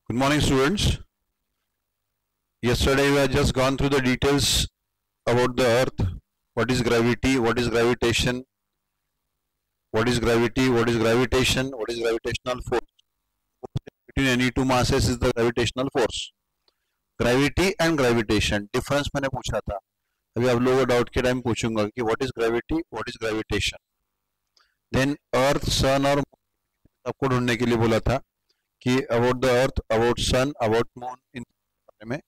Good morning, students. Yesterday we have just gone through the details about the earth. What is gravity, what is gravitation, what is gravity, what is gravitation, what is gravitational force. Between any two masses is the gravitational force. Gravity and gravitation, difference मैंने पूछा था. अभी आप लोगों को doubt के time पूछूंगा कि what is gravity, what is gravitation. Then earth, sun और आपको ढूंढने के लिए बोला था कि about the earth, about sun, about moon इन बारे में.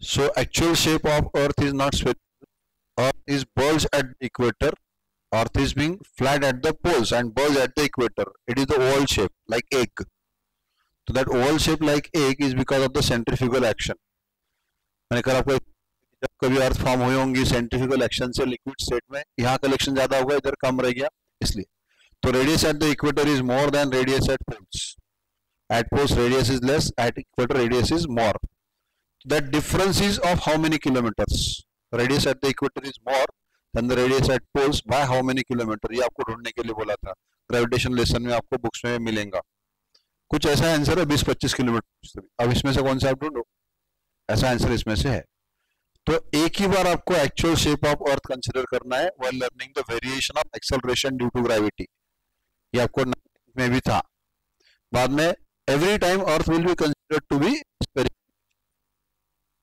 So actual shape of earth is not spherical. Earth is bulged at the equator. Earth is being flat at the poles and bulged at the equator. It is the oval shape like egg. So that oval shape like egg is because of the centrifugal action. मैंने कहा आपको जब कभी अर्थ form हुई होंगी centrifugal action से liquid state में, यहाँ कलेक्शन ज्यादा होगा, इधर कम रह गया, इसलिए. तो radius at the equator is more than radius at poles. At poles radius is less, at equator radius is more. That difference is of how many kilometers? Radius at the equator is more than the radius at poles by how many kilometers? ये आपको ढूंढने के लिए बोला था. Gravitation lesson में आपको books में मिलेगा. कुछ ऐसा आंसर है 20-25 किलोमीटर. अब इसमें से कौन सा आप ढूंढो, ऐसा आंसर इसमें से है. तो एक ही बार आपको actual shape of earth consider करना है while learning the variation of acceleration due to gravity. ये आपको में भी था. बाद में every time earth will be considered to be spherical,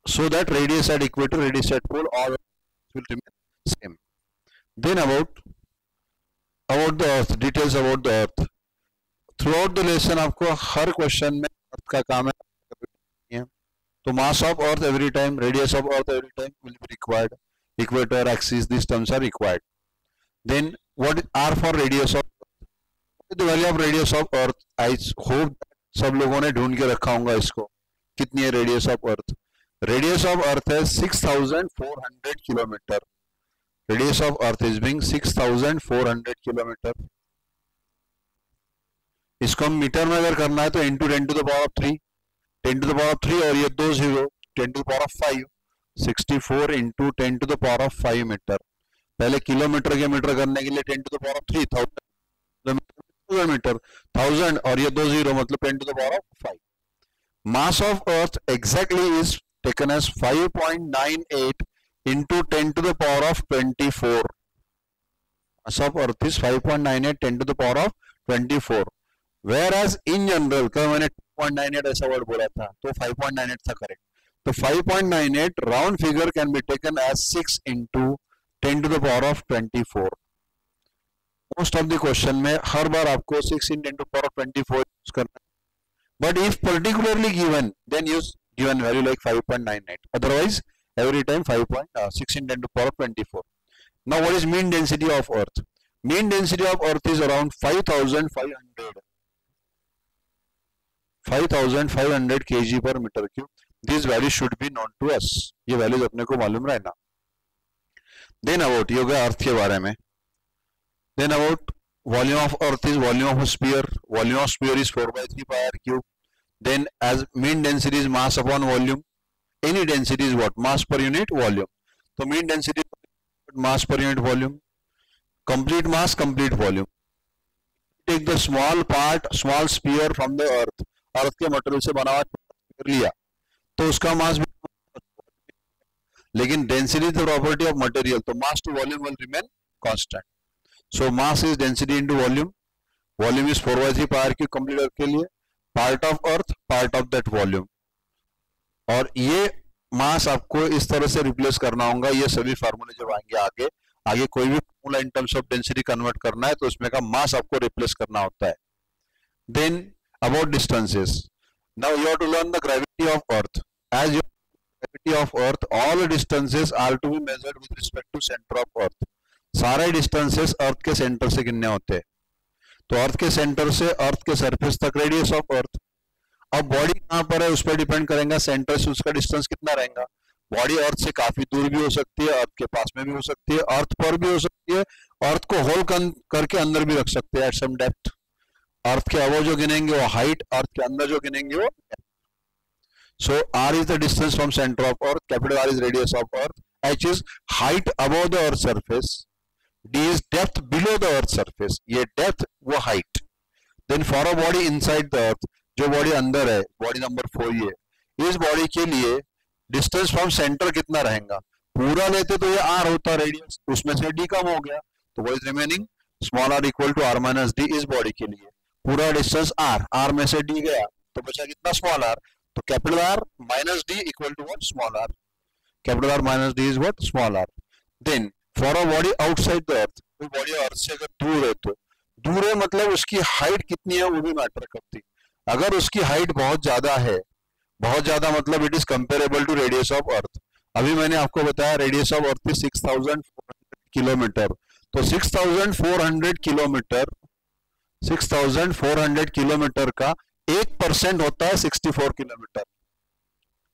so that radius at equator, radius at pole, all will remain same. Then about the earth, details about the earth. Throughout the lesson आपको हर question में अर्थ का काम है. तो mass of earth every time, radius of earth every time will be required. Equator, axis, these terms are required. Then what are for radius of earth? The value of radius of earth, I hope सब लोगों ने ढूंढ के रखा होगा इसको. कितनी है radius of earth? Radius of earth है 6400 kilometre. Radius of earth is being 6400 kilometre. इसको हम मीटर में अगर करना है तो into 10 to the power of 3, 10 to the power of 3 और ये 2 0, 10 to the power of 5, 64 into 10 to the power of 5 metre. पहले किलोमीटर के मीटर करने के लिए 10 to the power of 3000 metre, 1000 और ये 2 0 मतलब 10 to the power of 5. Mass of earth exactly is taken as 5.98 into 10 to the power of 24. Mass of earth is 5.98 10 to the power of 24. Whereas in general कल मैंने 2.98 ऐसा word बोला था तो 5.98 था करेक्ट. तो 5.98 round figure can be taken as 6 into 10 to the power of 24. Most of the question में हर बार आपको 6 in 10 to the power of 24 use करना है. But if particularly given then use given value like 5.98. Otherwise every time 5.6 in 10 to the power of 24. Now what is mean density of earth? Mean density of earth is around 5500 kg per meter cube. This value should be known to us. ये values अपने को मालूम रहना. Then about ये हो गया अर्थ के बारे में. Then about volume of earth is volume of a sphere. Volume of sphere is 4/3 pi r cube. Then as mean density is mass upon volume. Any density is what? Mass per unit volume. So mean density is mass per unit volume. Complete mass, complete volume. Take the small part, small sphere from the earth. Earth के material से बना हुआ sphere लिया तो उसका मास भी, लेकिन density is the property of material, तो mass to volume will remain constant. So mass is density into volume. Volume is 4/3 pi r cube complete earth के लिए. Part of earth, part of that volume. और ये मास आपको इस तरह से replace करना होगा. ये सभी फार्मूले जब आएंगे आगे कोई भी formula in terms of density convert करना है तो उसमें का मास आपको रिप्लेस करना होता है. Then about distances. Now you have to learn the gravity of earth. As your gravity of earth all distances are to be measured with respect to centre of earth. सारे डिस्टेंसेस अर्थ के centre से गिनने होते हैं. तो अर्थ के centre से अर्थ के सरफेस तक रेडियस ऑफ अर्थ. अब बॉडी कहां पर है उस पर डिपेंड करेगा. सेंटर से उसका डिस्टेंस कितना रहेगा. बॉडी अर्थ से काफी दूर भी हो सकती है, अर्थ के पास में भी हो सकती है, अर्थ पर भी हो सकती है, अर्थ को होल करके अंदर भी रख सकते हैं एट सम डेप्थ. अर्थ के अबव जो गिनेंगे वो हाइट, अर्थ के अंदर जो गिनेंगे वो depth. So R is the distance from centre of earth, capital R is radius of earth, H is height above the earth surface, D is depth below the earth surface. ये depth वो height. Then for a body inside the earth जो body अंदर है, body number 4 ये, इस body के लिए distance from centre कितना रहेगा? पूरा लेते तो ये आर होता रेडियस, उसमें से डी कम हो गया, तो what is remaining? Small are equal to R minus D. इस बॉडी के लिए पूरा डिस्टेंस आर, आर में से डी गया तो बचा कितना? Small r. तो capital R minus D equal to what? Small r. Capital R minus D is what? Small r. Then for a body outside the earth, कोई बॉडी अर्थ से अगर दूर है, तो दूर है मतलब उसकी हाइट कितनी है वो भी मैटर करती। अगर उसकी हाइट बहुत ज्यादा है, बहुत ज्यादा मतलब it is comparable to radius of earth. अभी मैंने आपको बताया radius of earth is 6400 kilometre, तो 6400 किलोमीटर, 6400 किलोमीटर का 1% होता है 64 किलोमीटर।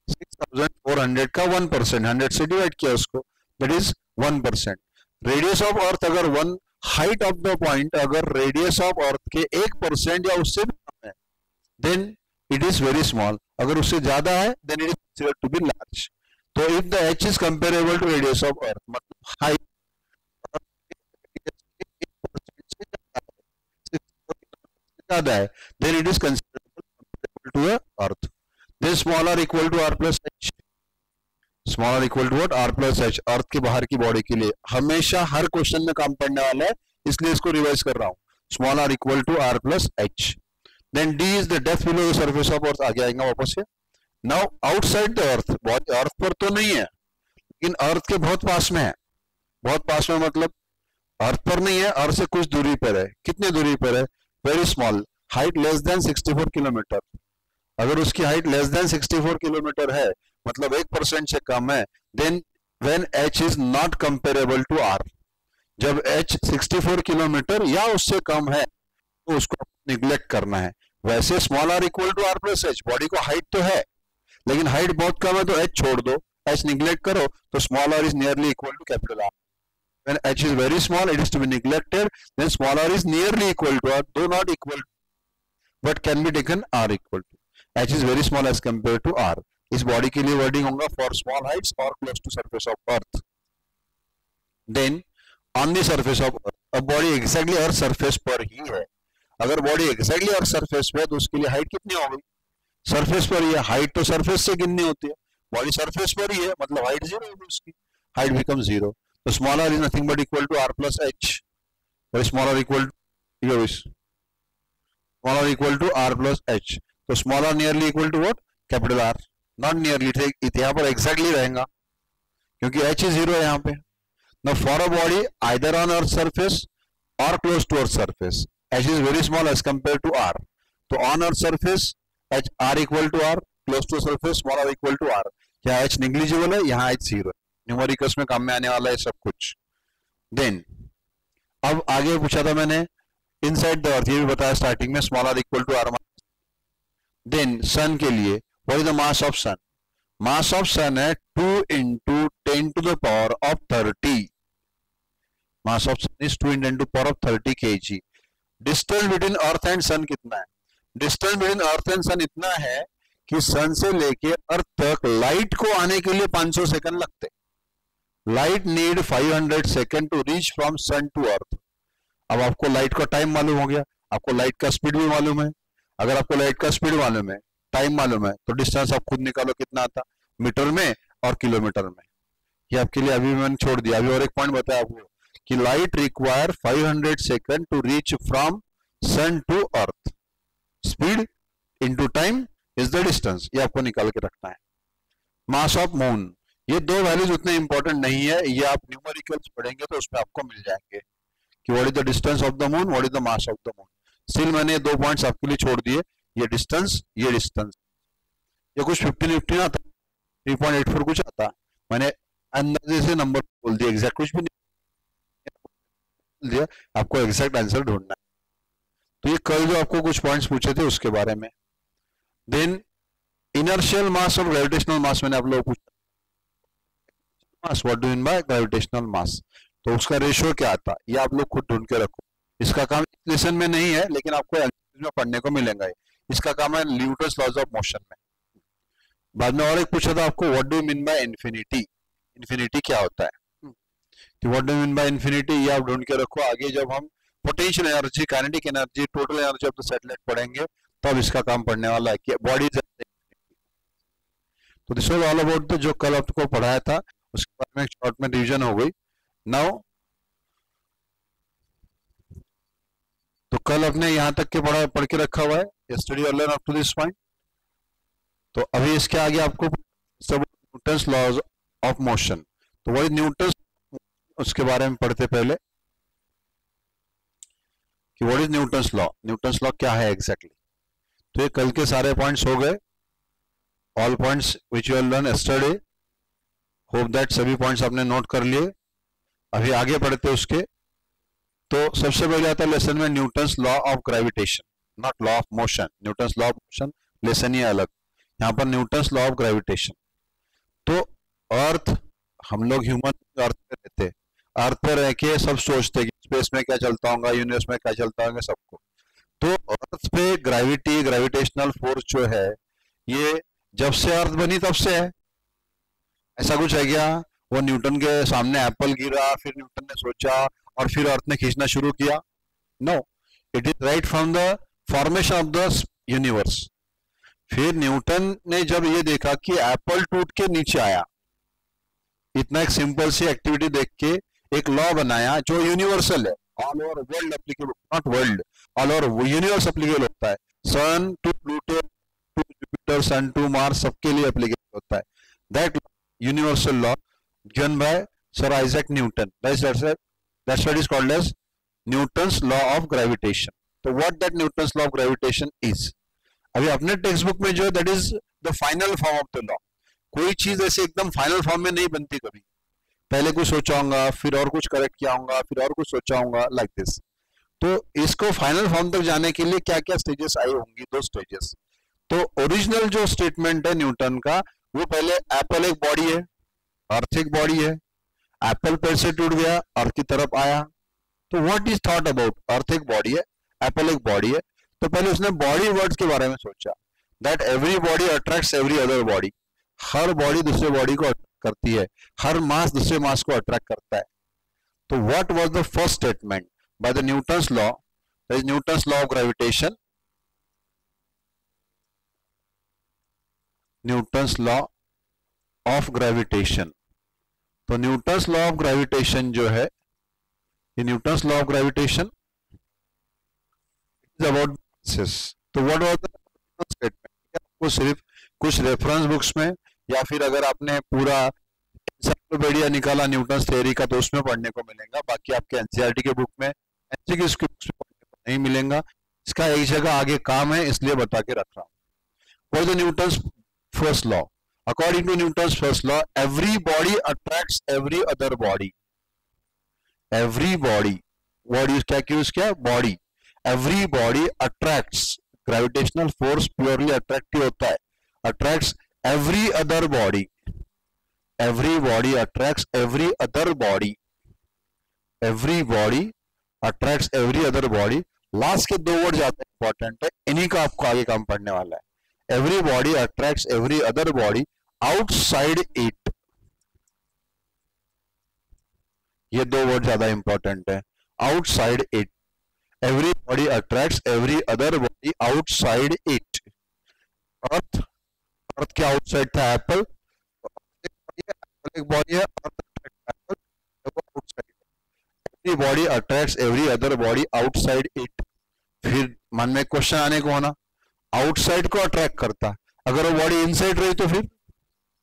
6400 का 1%, 100 से डिवाइड किया उसको, that is 1%। Radius of earth अगर one, height of the point अगर रेडियस ऑफ अर्थ के 1% या उससे भी कम है, then it is very small. अगर उससे ज्यादा है then it is considered to be large. तो if the H is comparable to radius of earth, मतलब हाइट ज्यादा है, then it is considerable to earth. Then small are equal to R plus H, small are equal to what? R plus H. Earth के बाहर की body के लिए हमेशा हर question में काम पड़ने वाला है, इसलिए इसको रिवाइज कर रहा हूं। Small are equal to R plus H. Then D is the depth below the surface of earth. आगे आएगा वापस से। नाउ आउटसाइड द अर्थ, बहुत अर्थ पर तो नहीं है लेकिन अर्थ के बहुत पास में है। बहुत पास में मतलब अर्थ पर नहीं है, अर्थ से कुछ दूरी पर है। कितने दूरी पर है? Very small, height less than 64 kilometre. अगर उसकी हाइट लेस देन 64 किलोमीटर है, मतलब 1% से कम है, then when h is not comparable to r, जब h 64 किलोमीटर या उससे कम है तो उसको निग्लेक्ट करना है। वैसे small are equal to R plus H, body को हाइट तो है लेकिन हाइट बहुत कम है तो h छोड़ दो, h निग्लेक्ट करो, तो small R is nearly equal to capital R. When h is very small, it is to be neglected. Then small r is nearly equal to r, though not equal to, but can be taken r equal to. h is very small as compared to r. इस body के लिए wording होगा for small heights or close to surface of earth. Then on the surface of earth, अब body exactly earth surface पर ही है। अगर body exactly earth surface पे है तो उसके लिए हाइट कितनी हो गई? सरफेस पर ही है, हाइट तो सरफेस से गिननी होती है। बॉडी सरफेस पर ही है मतलब हाइट 0 होगी, उसकी height become 0। So small r is nothing but equal to r plus h. Or small r equal to small r equal to r plus h. So small r nearly equal to what? Capital R. Not nearly, यहाँ पर exactly रहेगा क्योंकि h is 0 यहाँ पे। Now for a body either on earth surface or close to earth surface, h is very small as compared to r. तो on earth surface h r equal to r, close to surface small r equal to r. यहाँ h negligible है, यहाँ h 0 है। Numericals में काम में आने वाला है सब कुछ। देन अब आगे पूछा था मैंने इनसाइड द अर्थ, ये भी बताया स्टार्टिंग में, small are equal to R. Then sun के लिए what is the mass of sun? Mass of sun है 2 into 10 to the power of 30। Mass of sun is 2 into 10 to the power of 30 kg। Distance between earth and sun कितना है? Distance between earth and sun इतना है कि सन से लेके अर्थ तक light को आने के लिए 500 सेकंड लगते। Light need 500 second to reach from sun to earth. अब आपको लाइट का टाइम मालूम हो गया, आपको लाइट का स्पीड भी मालूम है। अगर आपको लाइट का स्पीड मालूम है, टाइम मालूम है, तो डिस्टेंस आप खुद निकालो कितना आता, मीटर में और किलोमीटर में। ये आपके लिए अभी मैंने छोड़ दिया। अभी और एक पॉइंट बताया आपको कि light require 500 second to reach from sun to earth. Speed into time is the distance, ये आपको निकाल के रखना है। मास ऑफ मून, ये दो वैल्यूज उतने इंपॉर्टेंट नहीं है, ये आप न्यूमेरिकल्स पढ़ेंगे तो उसमें आपको मिल जाएंगे कि what is the distance of the moon, what is the mass of the moon. Still मैंने 2 पॉइंट्स आपके लिए छोड़ दिए, ये डिस्टेंस, ये डिस्टेंस। ये कुछ 15 आता, 3.84 कुछ आता, मैंने अंदाजे से नंबर बोल दिया, एग्जैक्ट कुछ भी नहीं दिया, आपको एग्जैक्ट आंसर ढूंढना है। तो ये कल जो आपको कुछ पॉइंट्स पूछे थे उसके बारे में। देन इनर्शियल मास और ग्रेविटेशनल मास मैंने आप लोगों को पूछा, mass what do mean by gravitational mass, तो उसका रेशियो क्या आता, ये आप लोग खुद ढूंढ के रखो। इसका काम इस लेसन में नहीं है लेकिन आपको में पढ़ने को मिलेगा। इसका काम है न्यूटन्स लॉज ऑफ मोशन में। बाद में और एक पूछा था आपको, what do you mean by infinity, infinity क्या होता है, तो what do you mean by infinity ये आप ढूंढ के रखो। आगे जब हम potential energy, kinetic energy, total energy of the satellite पढ़ेंगे तब इसका काम पढ़ने वाला है कि बॉडी। तो this was all about the जो कल आपको पढ़ाया था उसके बारे में शॉर्ट में रिवीजन हो गई। नाउ तो कल अपने यहाँ तक के पढ़ के रखा हुआ है, यस्टरडे और learn up to this point. तो अभी इसके आगे आपको न्यूटन्स लॉज ऑफ मोशन, तो वही न्यूटन्स उसके बारे में पढ़ते पहले कि what is Newton's law, Newton's law क्या है एग्जैक्टली। तो ये कल के सारे पॉइंट्स हो गए, all points which you learn yesterday. Hope that सभी पॉइंट्स आपने नोट कर लिए। अभी आगे बढ़ते उसके। तो सबसे पहले आता है लेसन में Newton's law of gravitation, not law of motion. Newton's law of motion lesson ही अलग, यहाँ पर न्यूटन्स लॉ ऑफ ग्रेविटेशन। तो अर्थ, हम लोग ह्यूमन अर्थ पे रहते, अर्थ पे रह के सब सोचते कि स्पेस में क्या चलता होगा, यूनिवर्स में क्या चलता होगा सबको। तो अर्थ पे ग्रेविटी, ग्रेविटेशनल फोर्स जो है ये जब से अर्थ बनी तब से है। ऐसा कुछ है क्या? वो न्यूटन के सामने एप्पल गिरा, फिर न्यूटन ने सोचा और फिर अर्थ ने खींचना शुरू किया? No, it is right from the formation of the universe. फिर न्यूटन ने जब ये देखा कि एप्पल टूट के नीचे आया, इतना एक सिंपल सी एक्टिविटी देख के एक लॉ बनाया जो यूनिवर्सल है, all over world applicable, not world, all over universe applicable होता है। Sun to Pluto to Jupiter, sun to Mars, सबके लिए एप्लीकेबल होता है। That universal law given by sir Isaac Newton, that's what is called as Newton's law of gravitation. तो what that Newton's law of gravitation is? अभी अपने textbook में जो है that is the final form of the law. कोई चीज ऐसे एकदम फाइनल फॉर्म में नहीं बनती कभी, पहले कुछ सोचा होगा, फिर और कुछ करेक्ट किया होगा, फिर और कुछ सोचा होगा, लाइक दिस। तो इसको फाइनल फॉर्म तक जाने के लिए क्या क्या स्टेजेस आई होंगी? 2 स्टेजेस। तो ओरिजिनल जो स्टेटमेंट है न्यूटन का, वो पहले एप्पल एक बॉडी है, अर्थ एक बॉडी है, एप्पल पेड़ से टूट गया, अर्थ की तरफ आया। तो व्हाट इज थॉट अबाउट? अर्थ एक बॉडी है, एप्पल एक बॉडी है। तो पहले उसने बॉडी वर्ड्स के बारे में सोचा, that every body attracts every other body. Her body दूसरे बॉडी को अट्रैक्ट करती है, हर मास दूसरे मास को अट्रैक्ट करता है। तो what was the first statement by the Newton's law? That is Newton's law of gravitation. Newton's law of gravitation. तो न्यूटन्स लॉ ऑफ ग्रेविटेशन जो है, ये Newton's law of gravitation is about masses. तो what was the statement? आपको सिर्फ कुछ reference books में या फिर अगर आपने पूरा एनसाइक्लोपीडिया निकाला न्यूटन्स थ्योरी का तो उसमें पढ़ने को मिलेगा, बाकी आपके एनसीईआरटी के बुक में, एमसीक्यूज के बुक्स में पढ़ने को नहीं मिलेगा। इसका एक जगह आगे काम है, इसलिए बता के रख रहा हूँ। What is the Newton's first law? According to Newton's first law, every body attracts every other body. Every body, body क्या use किया? Body. Every body attracts. Gravitational force purely attractive होता है. Attracts every other body. Every body attracts every other body. Every body attracts every other body. Last के 2 word ज्यादा important है, इन्हीं का आपको आगे काम पढ़ने वाला है। Every body attracts every other body outside it. ये 2 वर्ड ज्यादा इंपॉर्टेंट है, outside it. Every body attracts every other body outside it. Earth, earth के आउटसाइड था एप्पल, एक बॉडी है, every body attracts every other body outside it. फिर मन में क्वेश्चन आने को होना, आउटसाइड को अट्रैक्ट करता, अगर वो बॉडी इनसाइड रही तो फिर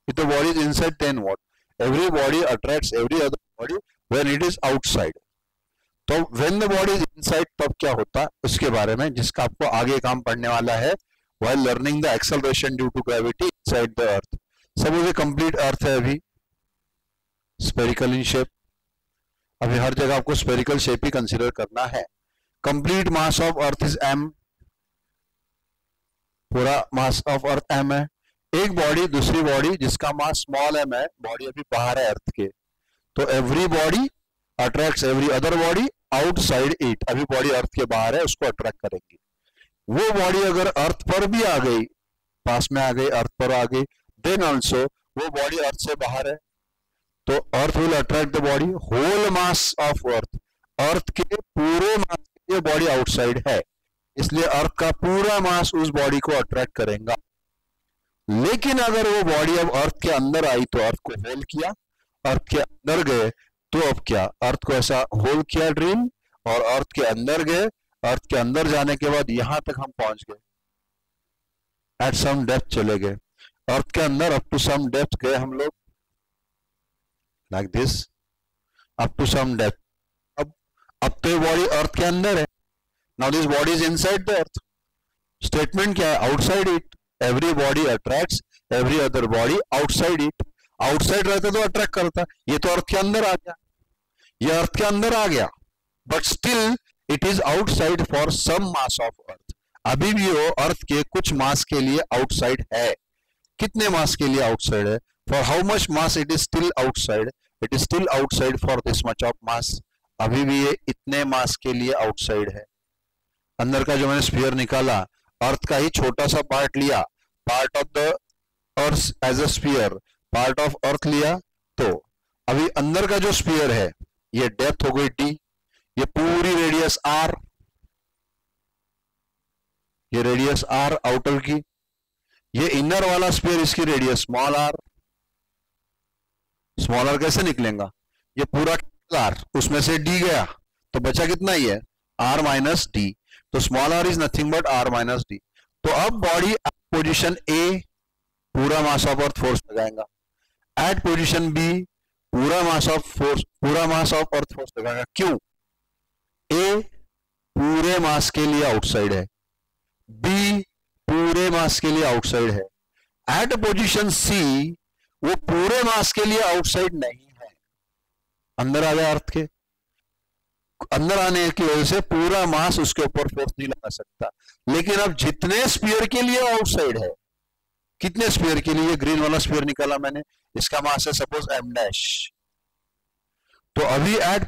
तो body is inside, then what? Every body attracts every other body when it is outside. तो when the body is inside तब क्या होता है उसके बारे में, जिसका आपको आगे काम पढ़ने वाला है while learning the acceleration due to gravity inside the earth. सब ये कंप्लीट अर्थ है अभी, स्फेरिकल इन शेप। अभी हर जगह आपको स्फेरिकल शेप ही कंसीडर करना है। Complete mass of earth is m, पूरा मास ऑफ अर्थ m है। एक बॉडी दूसरी बॉडी जिसका मास स्मॉल m है, बॉडी अभी बाहर है अर्थ के, तो every body attracts every other body outside it. अभी बॉडी अर्थ के बाहर है, उसको अट्रैक्ट करेंगी। वो बॉडी अगर अर्थ पर भी आ गई, पास में आ गई, अर्थ पर आ गई, देन ऑल्सो वो बॉडी अर्थ से बाहर है, तो earth will attract the body. Whole mass of earth, earth के पूरे मास के लिए बॉडी आउटसाइड है, इसलिए अर्थ का पूरा मास उस बॉडी को अट्रैक्ट करेगा। लेकिन अगर वो बॉडी अब अर्थ के अंदर आई तो अर्थ को होल्ड किया, अर्थ के अंदर गए तो अब क्या, अर्थ को ऐसा होल्ड किया ड्रील और अर्थ के अंदर गए, अर्थ के अंदर जाने के बाद यहां तक हम पहुंच गए, एट सम डेप्थ चले गए, अर्थ के अंदर अप टू सम डेप्थ गए हम लोग, like this up to some depth. अब तो ये बॉडी अर्थ के अंदर है, now this body is inside the earth. Statement क्या है, outside it every body attracts every other body outside it. Outside रहता तो अट्रैक्ट करता, ये तो अर्थ के अंदर आ गया, ये अर्थ के अंदर आ गया, but still it is outside for some mass of earth. अभी भी वो अर्थ के कुछ मास के लिए आउटसाइड है। कितने मास के लिए आउटसाइड है, for how much mass it is still outside, it is still outside for this much of mass. अभी भी ये इतने मास के लिए आउटसाइड है। अंदर का जो मैंने स्फीयर निकाला, अर्थ का ही छोटा सा पार्ट लिया, part of the earth as a sphere, part of earth लिया, तो अभी अंदर का जो स्फीयर है ये डेप्थ हो गई डी, ये पूरी रेडियस आर, ये रेडियस आर आउटर की, ये इनर वाला स्फीयर इसकी radius small R. Small R कैसे निकलेगा, ये पूरा आर उसमें से डी गया तो बचा कितना ही है, आर माइनस डी, तो small R is nothing but R minus D. तो अब बॉडी पोजीशन ए पूरा मास ऑफ अर्थ फोर्स लगाएगा, एट पोजीशन बी पूरा मास ऑफ फोर्स, पूरा मास ऑफ अर्थ फोर्स लगाएगा। क्यों, ए पूरे मास के लिए आउटसाइड है, बी पूरे मास के लिए आउटसाइड है, एट पोजीशन सी वो पूरे मास के लिए आउटसाइड नहीं है। अंदर आ गया, अर्थ के अंदर आने की वजह से पूरा मास उसके ऊपर फोर्स नहीं लगा सकता। लेकिन अब जितने स्फीयर के लिए आउटसाइड है, कितने स्फीयर के लिए, ग्रीन वाला स्फीयर निकाला मैंने, इसका मास है सपोज m डैश। तो अभी at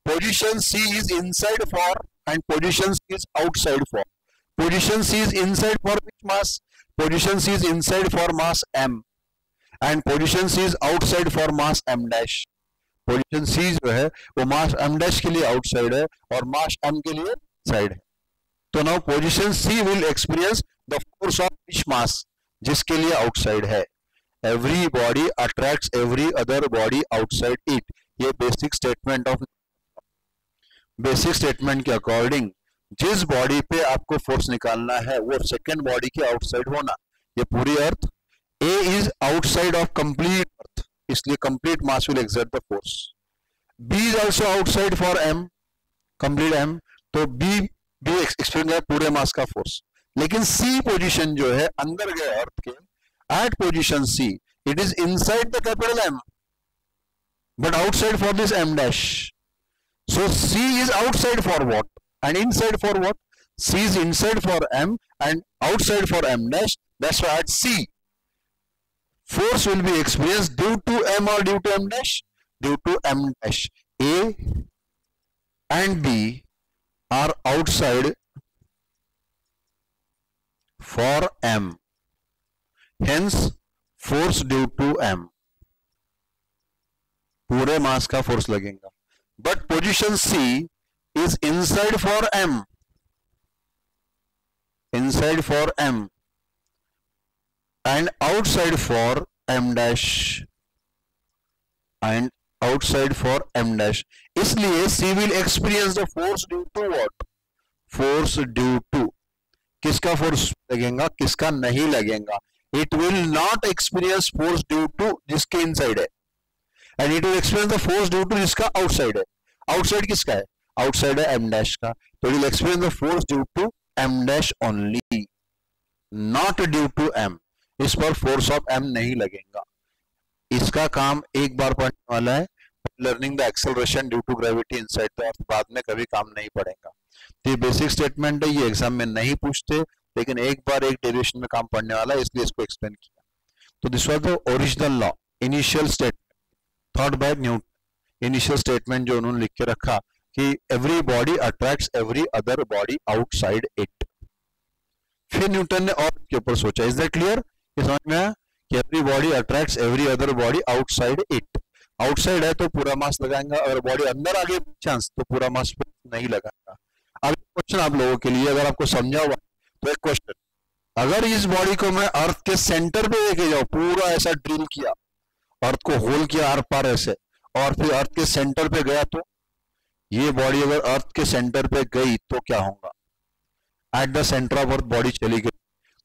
position C is inside for and position C is outside for. Position C is inside for which mass, position C is inside for mass m and position C is outside for mass m dash. Position C जो है वो मास m dash के लिए outside है और मास m के लिए side है। तो now position C will experience the force of which mass, जिसके लिए आउटसाइड है। Every body attracts every other body outside it. ये basic statement of, basic statement के अकॉर्डिंग जिस बॉडी पे आपको फोर्स निकालना है वो सेकेंड बॉडी के आउटसाइड होना। ये पूरी earth, A is outside of complete earth, इसलिए complete mass will exert the force. B is also outside for M, complete M, तो बी भी एक्सपीरियंस पूरे मास का फोर्स। लेकिन सी पोजीशन जो है अंदर गए अर्थ के, at position C it is inside the capital M but outside for this M dash. So C is outside for what and inside for what, C is inside for M and outside for M dash. That's why at C force will be experienced due to M or due to M dash, due to M dash. A and B are outside for M, hence force due to M, पूरे mass का force लगेगा। But position C is inside for M, inside for M and outside for M dash, and outside for M dash। इसलिए C will experience the force due to what, force due to, किसका force लगेगा, किसका नहीं लगेगा। It will not experience force due to जिसके inside है, and it will experience the force due to जिसका outside है। आउटसाइड किसका है, आउटसाइड है एम डैश का, तो it will experience the force due to M dash only, not due to M. इस पर फोर्स ऑफ एम नहीं लगेगा। इसका काम एक बार पढ़ने वाला है, learning the acceleration due to gravity inside the earth, बाद में कभी काम नहीं पड़ेगा। तो ये बेसिक स्टेटमेंट है, ये एग्जाम में नहीं पूछते, लेकिन एक बार एक डेरिवेशन में काम पढ़ने वाला है, इसलिए इसको एक्सप्लेन किया। तो this was the original law, initial statement thought bye Newton. Initial statement जो उन्होंने लिख के रखा कि every body attracts every other body outside it. फिर न्यूटन ने और के ऊपर सोचा। इज दैट क्लियर, ये समझ में आया कि every body attracts every other body outside it. Outside है तो पूरा मास लगाएगा, अगर बॉडी अंदर आ गई चांस तो पूरा मास नहीं लगाएगा। अब क्वेश्चन आप लोगों के लिए, अगर आपको समझा हुआ तो एक क्वेश्चन, अगर इस बॉडी को मैं अर्थ के सेंटर पे लेके जाऊं, पूरा ऐसा ड्रिल किया, अर्थ को होल किया आर पार ऐसे, और फिर अर्थ के सेंटर पे गया, तो ये बॉडी अगर अर्थ के सेंटर पे गई तो क्या होगा? At the centre of earth body चली गई,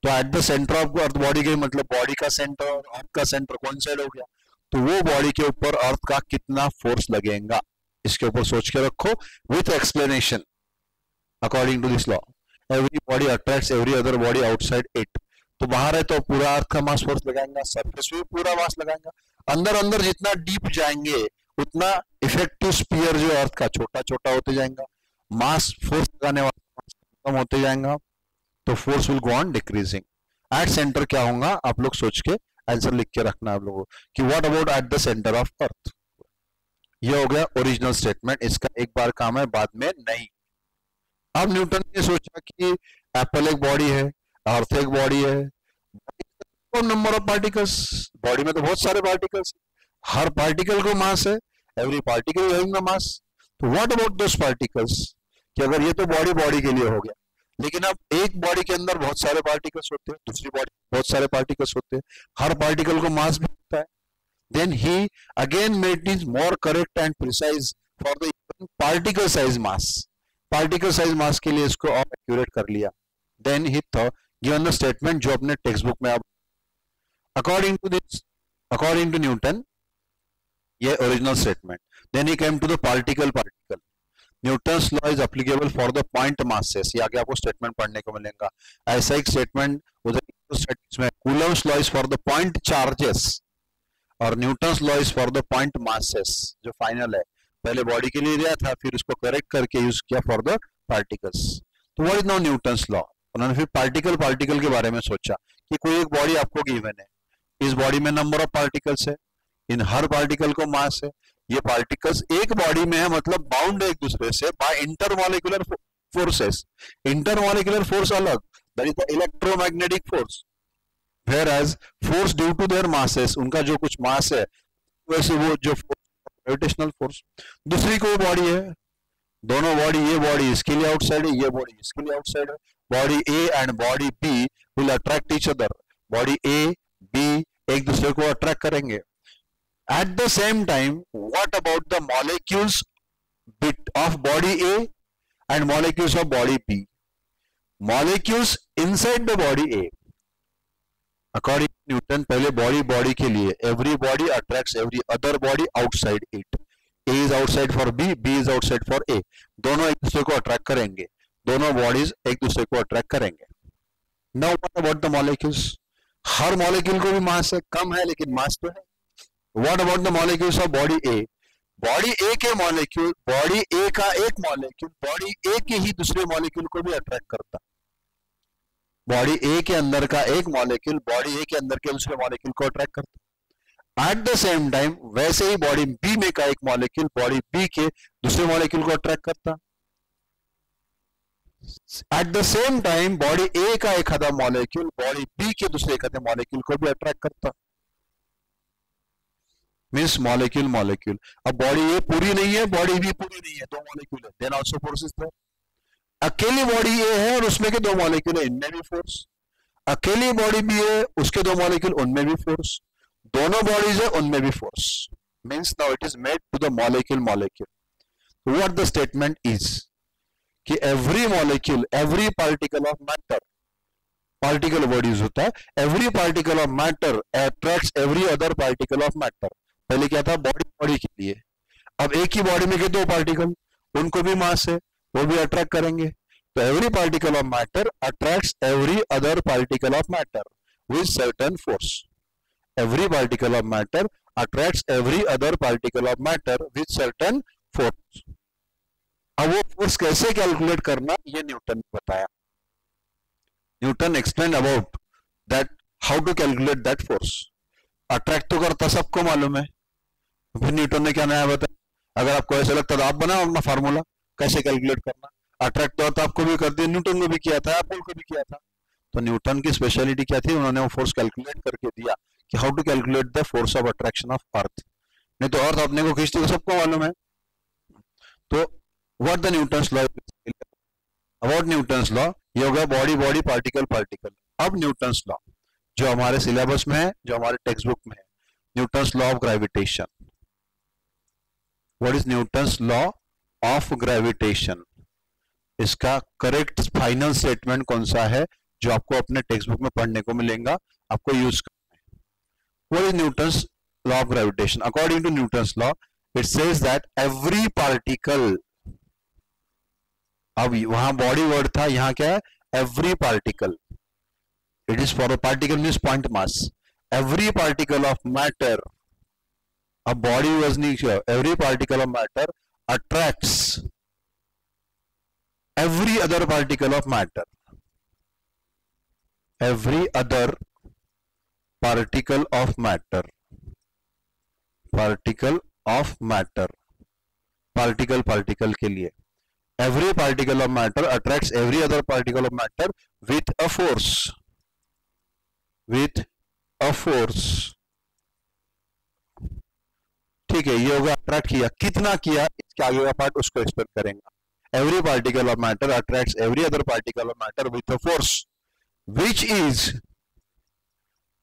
तो at the centre of earth body गई, मतलब बॉडी का सेंटर और अर्थ का सेंटर कौन साइड हो गया? तो वो बॉडी के ऊपर अर्थ का कितना फोर्स लगेगा, इसके ऊपर सोच के रखो with explanation according to this law. Every body attracts every other body outside it. तो बाहर है तो पूरा अर्थ का मास फोर्स लगाएंगा, सरफेस पे पूरा मास लगाएंगा, अंदर अंदर जितना डीप जाएंगे उतना इफेक्टिव स्पीयर जो अर्थ का छोटा छोटा होते जाएगा, मास फोर्स लगाने वाला कम होते जाएगा, तो force will go on decreasing. At centre क्या होगा आप लोग सोच के आंसर लिख के रखना आप लोगों कि what about at the centre of अर्थ। ये हो गया ओरिजिनल स्टेटमेंट, इसका एक बार काम है, बाद में नहीं। अब न्यूटन ने सोचा कि एप्पल एक बॉडी है, अर्थ एक बॉडी है, नंबर ऑफ पार्टिकल्स, बॉडी में तो बहुत सारे पार्टिकल्स, हर पार्टिकल को मास है, एवरी पार्टिकल हैविंग अ मास। तो व्हाट अबाउट दोस पार्टिकल्स, कि अगर ये तो बॉडी बॉडी के लिए हो गया, लेकिन अब एक बॉडी के अंदर बहुत सारे पार्टिकल्स होते हैं, दूसरी बॉडी बहुत सारे पार्टिकल्स होते हैं, हर पार्टिकल को मास भी होता है। Then he again made it more correct and precise for the particle size mass, particle size mass के लिए इसको और एक्यूरेट कर लिया। Then he given the statement जो अपने टेक्स्ट बुक में आप according to this, according to Newton, ये original statement. Then he came to the particle particle, Newton's law is applicable for the point masses. ये आगे आपको स्टेटमेंट पढ़ने को मिलेगा, ऐसा एक स्टेटमेंट उधर में Coulomb's law is for the point charges और Newton's law is for the point masses, जो फाइनल है, पहले बॉडी के लिए दिया था, फिर उसको करेक्ट करके यूज किया फॉर द पार्टिकल्स। तो what is now Newton's law, उन्होंने फिर पार्टिकल पार्टिकल के बारे में सोचा कि कोई एक बॉडी आपको गिवन है, इस बॉडी में नंबर ऑफ पार्टिकल्स है, इन हर पार्टिकल को मास है, ये पार्टिकल्स एक बॉडी में है, मतलब बाउंड है एक दूसरे से by intermolecular forces. Intermolecular force अलग, that is the electromagnetic force, whereas force due to their masses, उनका जो कुछ मास है वैसे वो जो ग्रेविटेशनल फोर्स। दूसरी कोई बॉडी है, दोनों बॉडी, ये बॉडी इसके लिए आउटसाइड है, ये बॉडी इसके लिए आउटसाइड है, body A and body B will attract each other, body A B एक दूसरे को अट्रैक्ट करेंगे। At the same time, what about the molecules bit of body A and molecules of body B? Molecules inside the body A. According to Newton, पहले body body के लिए every body attracts every other body outside it. A is outside for B, B is outside for A. दोनों एक दूसरे को attract करेंगे, दोनों bodies एक दूसरे को attract करेंगे। Now what about the molecules? Her molecule को भी mass है, कम है लेकिन mass तो है। What about the molecules of body A? Body ए के मॉलिक्यूल, बॉडी ए का एक मॉलिक्यूल बॉडी ए के ही दूसरे मॉलिक्यूल को भी अट्रैक्ट करता, बॉडी ए के अंदर का एक मॉलिक्यूल बॉडी ए के अंदर के दूसरे मॉलिक्यूल को अट्रैक्ट करता। एट द सेम टाइम वैसे ही बॉडी बी में का एक मॉलिक्यूल बॉडी बी के दूसरे मॉलिक्यूल को अट्रैक्ट करता। At the same time body A का एक आधा मॉलिक्यूल बॉडी बी के दूसरे एक आधे मॉलिक्यूल को भी अट्रैक्ट करता, मीन्स मॉलिक्यूल मॉलिक्यूल। अब बॉडी ए पूरी नहीं है, बॉडी बी पूरी नहीं है, दो मॉलिक्यूल है, then also force is there. अकेली बॉडी ए है और उसमें के दो मॉलिक्यूल है, इनमें भी फोर्स। अकेली बॉडी बी है, उसके दो मॉलिक्यूल, उनमें भी फोर्स। दोनों बॉडीज है, उनमें भी force. Means now it is made to the molecule molecule. What the statement is कि every molecule, every particle of matter, particle word use होता है, every particle of matter attracts every other particle of matter. पहले क्या था, body body के लिए, अब एक ही बॉडी में के दो पार्टिकल, उनको भी मास है, वो भी अट्रैक्ट करेंगे। तो every particle of matter attracts every other particle of matter with certain force. Every particle of matter attracts every other particle of matter with certain force. अब वो फोर्स कैसे कैलकुलेट करना, ये न्यूटन ने बताया। Newton explain about that how to calculate that force. Attract तो करता सबको मालूम है, फिर न्यूटन ने क्या नया बताया, अगर आपको ऐसा लगता तो आप बनाओ अपना फार्मूला कैसे कैलकुलेट करना। अट्रैक्ट तो आपको भी कर दिया, न्यूटन ने भी किया था, एप्पल को भी किया था। तो न्यूटन की स्पेशलिटी क्या थी, उन्होंने वो फोर्स कैलकुलेट करके दिया कि how to calculate the force of attraction of earth. नहीं तो अर्थ अपने को खींचती तो सबको मालूम है। तो what the Newton's law, about Newton's law, ये हो गया बॉडी बॉडी पार्टिकल पार्टिकल। अब न्यूटन्स लॉ जो हमारे सिलेबस में है, जो हमारे टेक्स्ट बुक में है, Newton's law of gravitation. What is Newton's law of gravitation? इसका करेक्ट फाइनल स्टेटमेंट कौन सा है जो आपको अपने टेक्स्ट बुक में पढ़ने को मिलेगा, आपको यूज करना है। What is Newton's law of gravitation? According to Newton's law it says that every particle, अब वहां बॉडी वर्ड था, यहां क्या है? Every particle. It is for a particle means point mass. Every particle of matter, अब body was नहीं, every particle of matter attracts every other particle of matter, every other particle of matter, particle of matter, particle particle के लिए every particle of matter attracts every other particle of matter with a force, with a force। ठीक है, ये होगा attract किया, कितना किया इसके आगे का पार्ट उसको एक्सप्लेन करेंगे। Every particle of matter attracts every other particle of matter with a force which is,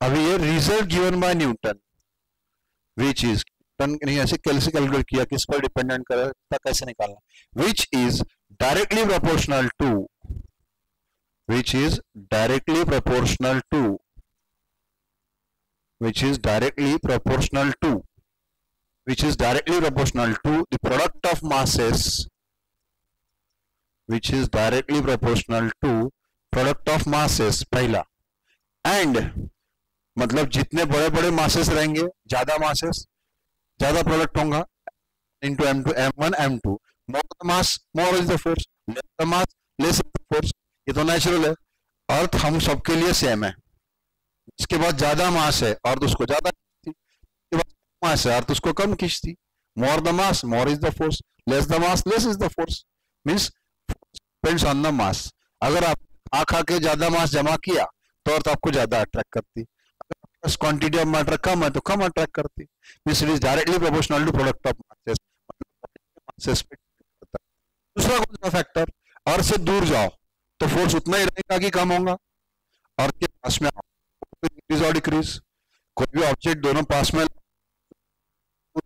अभी ये result given by Newton, which is नहीं, ऐसे कैसे कैलकुलेट किया, किस पर डिपेंडेंट करता, कैसे निकालना, which is directly proportional to, which is directly proportional to, which is directly proportional to, which is directly proportional to the product of masses, which is directly proportional to product of masses पहला, and मतलब जितने बड़े बड़े masses रहेंगे, ज्यादा masses ज्यादा product होगा, into m2 m1 m2, more the mass more is the force, less the mass less is the force। ये तो नेचुरल है, अर्थ हम सबके लिए सेम है। इसके बाद ज्यादा मास है और उसको ज्यादा खींचती, इसके बाद मास है और उसको कम खींचती। more the mass more is the force, less the mass less is the force, means depends on the mass. अगर आप खा के ज्यादा मास जमा किया तो अर्थ आपको ज्यादा अट्रैक्ट करती, अगर क्वांटिटी ऑफ मैटर कम है तो कम अट्रैक्ट करती। Means it is directly proportional to product of masses. दूसरा कौन सा फैक्टर? अर्थ से दूर जाओ तो फोर्स उतना ही रहेगा कि कम होगा, अर्थ के पास में इंक्रीज और डिक्रीज। कोई भी ऑब्जेक्ट दोनों पास में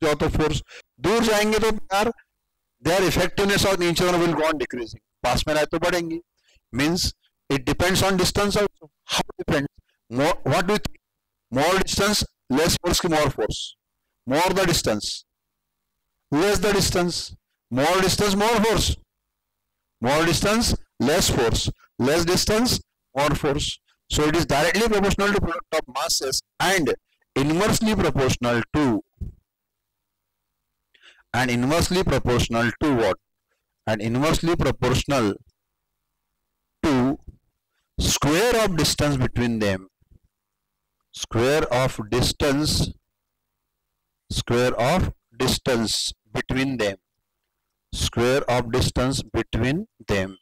जाओ तो फोर्स, दूर जाएंगे तो यार their effectiveness of each other will go on decreasing, पास में रहे तो बढ़ेंगी। means it depends on distance also। how depends? more, what do you think? more distance less force की more force, more the distance less the distance, more distance more force, more distance less force, less distance more force। so it is directly proportional to product of masses and inversely proportional to, and inversely proportional to what? And inversely proportional to square of distance between them, square of distance, square of distance between them, square of distance between them,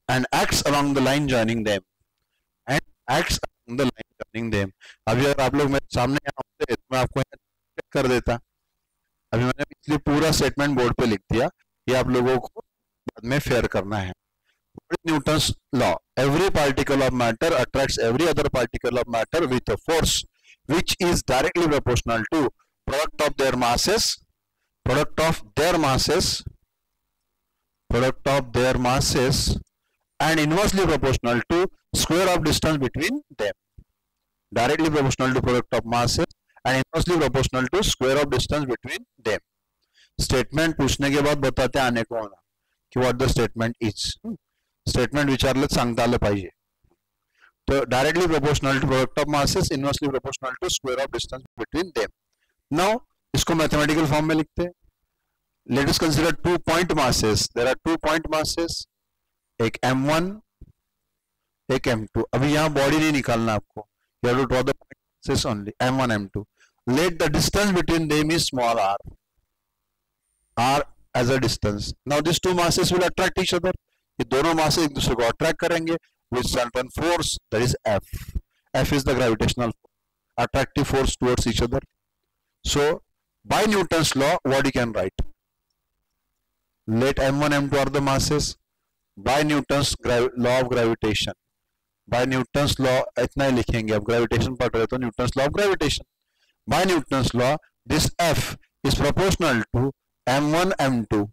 and acts along the line joining them, and acts along the line joining them। अभी अगर आप लोग मेरे सामने यहाँ होते तो मैं आपको चेक कर देता। अभी मैंने इसलिए पूरा स्टेटमेंट बोर्ड पे लिख दिया, ये आप लोगों को बाद में फेयर करना है। Newton's law, every particle of matter attracts every other particle of matter with a force which is directly proportional to product of their masses, product of their masses, product of their masses, and inversely proportional to square of distance between them, directly proportional to product of masses and inversely proportional to square of distance between them। Statement पूछने के बाद बताते आने को होना कि what the statement is. Statement विचारलं सांगता आलं पाहिजे। तो directly proportional to product of masses, inversely proportional to square of distance between them. Now इसको मैथमेटिकल फॉर्म में लिखते हैं। Let us consider 2 point masses. There are 2 point masses, एक m1 एक m2। अभी यहाँ बॉडी नहीं निकालना आपको, you have to draw the masses only, m1 m2। let the distance between them is small r, r as a distance। now these two masses will attract each other, ये दोनों masses एक दूसरे को attract करेंगे with certain force, that is F। F is the gravitational attractive force towards each other। so by Newton's law what you can write? let m1 m2 are the masses by Newton's law of gravitation. By Newton's law इतना ही लिखेंगे, अब gravitation पढ़ रहे तो Newton's law of gravitation. By Newton's law, this F is proportional to m1 m2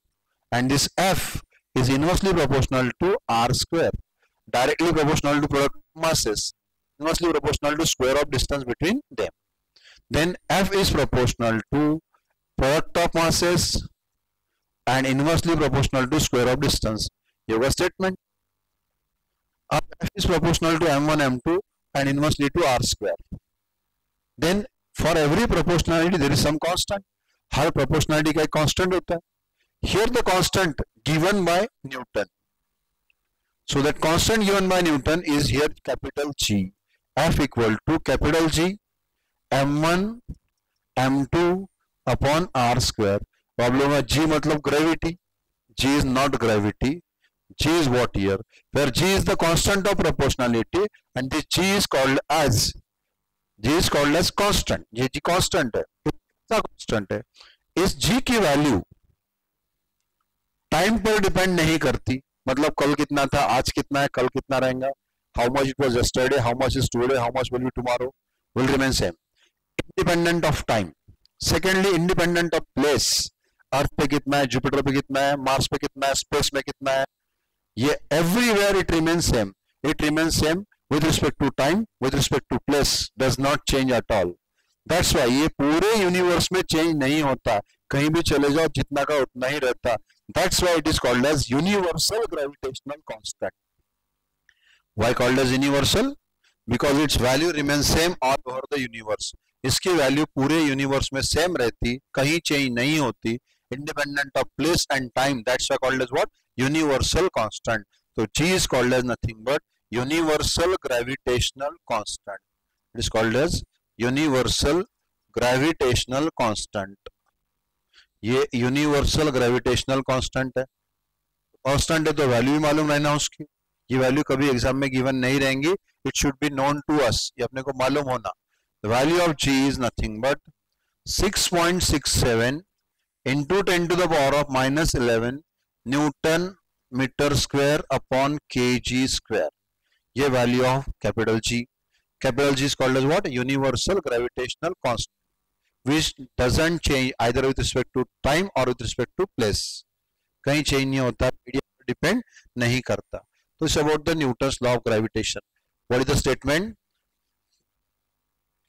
and this F is inversely proportional to r square, directly proportional to product masses, inversely proportional to square of distance between them. Then F is proportional to product of masses and inversely proportional to square of distance. Yoga statement. F is proportional to m1 m2 and inversely to r square. Then for every proportionality there is some constant. Her proportionality का एक constant होता है. Here the constant given by Newton. So that constant given by Newton is here capital G. F equal to capital G m1 m2 upon r square. तो आप लोगों का G मतलब gravity. G is not gravity. G is what here? Where G is the constant of proportionality and this G is called as constant. ये G constant है. क्या constant है? इस G की वैल्यू टाइम पर डिपेंड नहीं करती. मतलब कल कितना था, आज कितना है, कल कितना रहेगा. How much it was yesterday, how much is today, how much will be tomorrow, will remain same. Independent of time. Secondly, independent of place. अर्थ पे कितना है, जुपिटर पे कितना है, मार्स पे कितना है, स्पेस में कितना है. ये everywhere it remains same. It remains same with respect to time, with respect to place, does not change at all. That's why ये पूरे यूनिवर्स में चेंज नहीं होता. कहीं भी चले जाओ जितना का उतना ही रहता. That's why it is called as universal gravitational constant. Why called as universal? Because its value remains same all over the universe. इसकी वैल्यू पूरे यूनिवर्स में सेम रहती, कहीं चेंज नहीं होती, independent of place and time. That's why called as what? Universal constant. So G is called as nothing but universal gravitational constant. It is called as universal gravitational constant. ये universal gravitational constant है. Constant है तो value भी मालूम रहना उसकी. ये value कभी एग्जाम में गिवन नहीं रहेंगी. It should be known to us. ये अपने को मालूम होना. The value of G is nothing but 6.67 into 10 to the power of minus 11 Newton meter square upon kg square. ये value of capital G. Capital G is called as what? Universal gravitational constant, which doesn't change either with respect to time or with respect to place. कहीं change नहीं होता, medium पर depend नहीं करता. तो it's about the Newton's law of gravitation. What is the statement?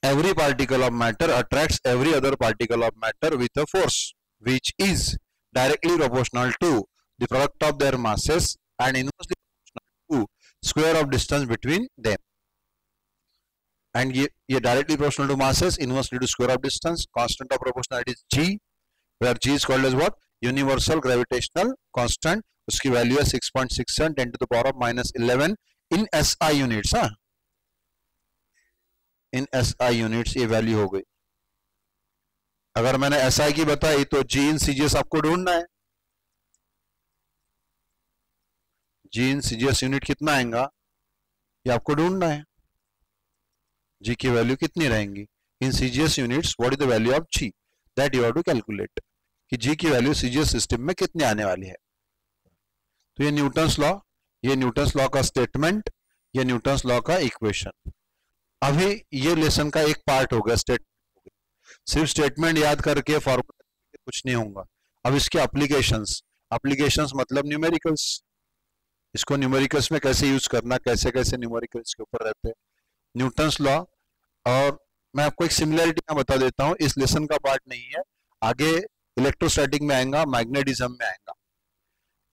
Every particle of matter attracts every other particle of matter with a force which is directly proportional to the product of their masses and inversely proportional to square of distance between them. And ये directly proportional to masses, inversely to square of distance. Constant of proportionality is G, where G is called as what? Universal gravitational constant. उसकी value है 6.67 10 to the power of minus 11 in SI units. हाँ, in SI units ये value हो गई. अगर मैंने SI की बताई तो G in CGS आपको ढूंढना है. G in CGS यूनिट कितना आएगा ये आपको ढूंढना है. G की वैल्यू कितनी रहेंगी in CGS units? What is the value of G? That you have to calculate कि G की वैल्यू CGS सिस्टम में कितनी आने वाली है. तो ये न्यूटन्स लॉ, ये न्यूटन्स लॉ का स्टेटमेंट, ये न्यूटन्स लॉ का इक्वेशन. अभी ये लेसन का एक पार्ट हो गया, स्टेटमेंट. सिर्फ स्टेटमेंट याद करके फॉर्मूला कुछ नहीं होगा. अब इसके एप्लीकेशंस, एप्लीकेशंस मतलब न्यूमेरिकल्स. इसको न्यूमेरिकल्स में कैसे यूज करना, कैसे कैसे न्यूमेरिकल्स के ऊपर रहते हैं. Newton's law. और मैं आपको एक सिमिलरिटी में बता देता हूं, इस लेसन का पार्ट नहीं है, आगे इलेक्ट्रोस्टैटिक में आएगा, मैग्नेटिज्म में आएगा.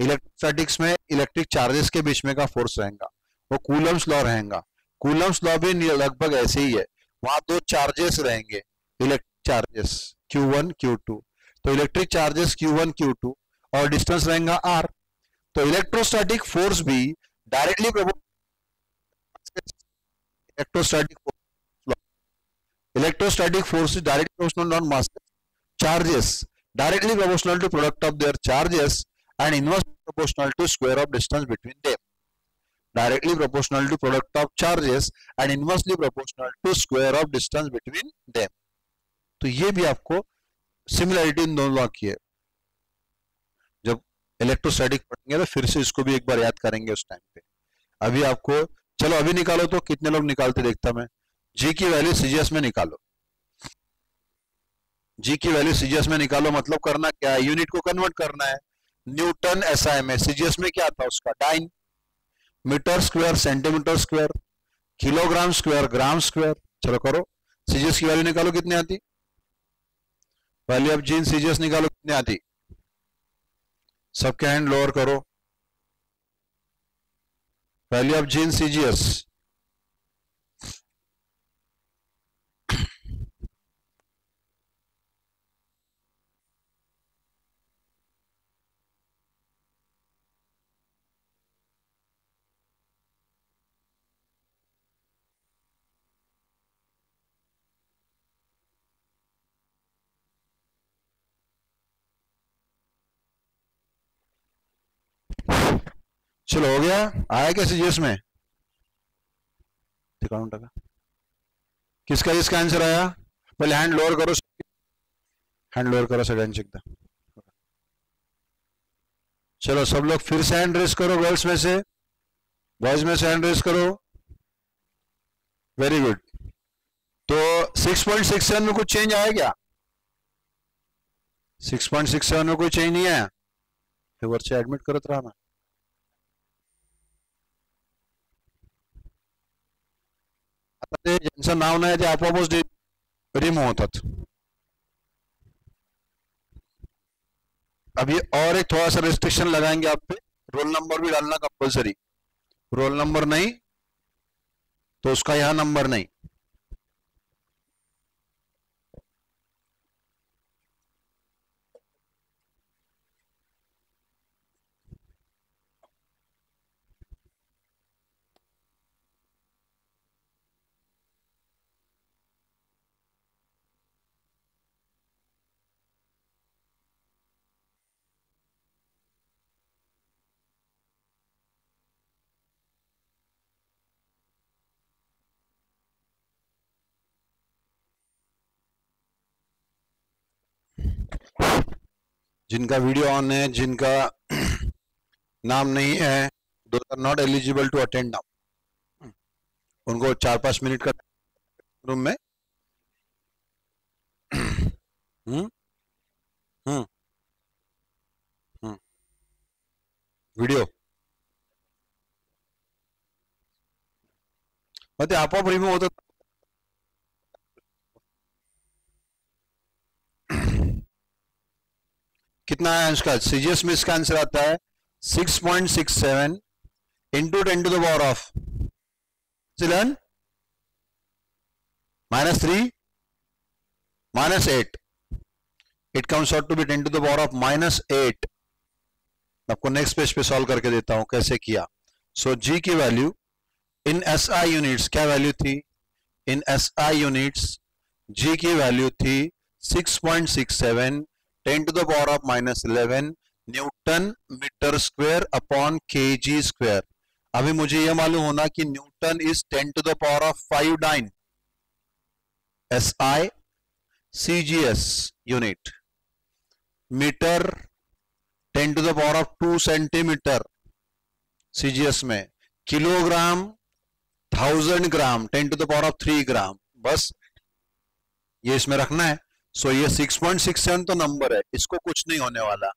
इलेक्ट्रोस्टैटिक्स में इलेक्ट्रिक चार्जेस के बीच में का फोर्स रहेगा, वो कूलम्स लॉ रहेगा. कूलम्स लॉ भी लगभग ऐसे ही है. वहां दो चार्जेस रहेंगे, इलेक्ट्रिक चार्जेस Q1 Q2. तो इलेक्ट्रिक चार्जेस Q1 Q2 और डिस्टेंस रहेगा R. तो इलेक्ट्रोस्टैटिक फोर्स भी directly electrostatic force is directly proportional on mass charges, directly proportional to product of their charges and inversely proportional to square of distance between them. Directly proportional to product of charges and inversely proportional to square of distance between them. तो ये भी आपको similarity इन दोनों law की है. जब electrostatic पढ़ेंगे तो फिर से इसको भी एक बार याद करेंगे उस टाइम पे। अभी आपको, चलो अभी निकालो तो, कितने लोग निकालते देखता मैं। जी की वैल्यू सीजीएस में निकालो, जी की वैल्यू सीजीएस में निकालो। मतलब करना क्या है, यूनिट को कन्वर्ट करना है। न्यूटन एसआई में, सीजीएस में क्या आता है उसका, dyne. Metre square centimetre square, kilogram square gram square. चलो करो, सीजीएस की वैल्यू निकालो कितनी आती, value of G in CGS निकालो कितनी आती। सबके हैंड लोअर करो, value of G in CGS. चलो हो गया, आया क्या सीजीएस में, टका किसका इसका आंसर आया। पहले हैंड लोअर करो, हैंड लोअर करो, सेकंड चेक द। चलो सब लोग फिर से हैंड रेस करो, गर्ल्स में से, बॉयज में से हैंड रेस करो। Very good. तो 6.67 में कुछ चेंज आया क्या, 6.67 में कोई चेंज नहीं आया, वरचे ऍडमिट करत राहा ना। आता ते ज्यांचं नाव नाही ते आपोआपच रिमूव्ह होतात। अभी और एक थोड़ा सा रिस्ट्रिक्शन लगाएंगे आप पे, रोल नंबर भी डालना कंपलसरी। रोल नंबर नहीं तो उसका यहां नंबर नहीं। जिनका वीडियो ऑन है, जिनका नाम नहीं है, दो are not eligible to attend now, उनको 4-5 मिनट का रूम में। हम्म हम्म हम्म वीडियो मग ते आपोआप रिमूव्ह होतं। कितना है इसका, सीजीएस में इसका आंसर आता है 6.67 into 10 to the power of -3 -8। It comes out to be 10 to the power of -8। आपको नेक्स्ट पेज पे सॉल्व करके देता हूं कैसे किया। सो जी की वैल्यू इन एसआई यूनिट्स क्या वैल्यू थी, इन एसआई यूनिट्स जी की वैल्यू थी 6.67 10 to the power of -11 newton metre square upon kg square. अभी मुझे यह मालूम होना कि newton is 10 to the power of 5 dyne. SI CGS unit, metre 10 to the power of 2 centimetre CGS में, kilogram 1000 gram 10 to the power of 3 gram. बस ये इसमें रखना है। सो ये 6.67 तो नंबर है, इसको कुछ नहीं होने वाला।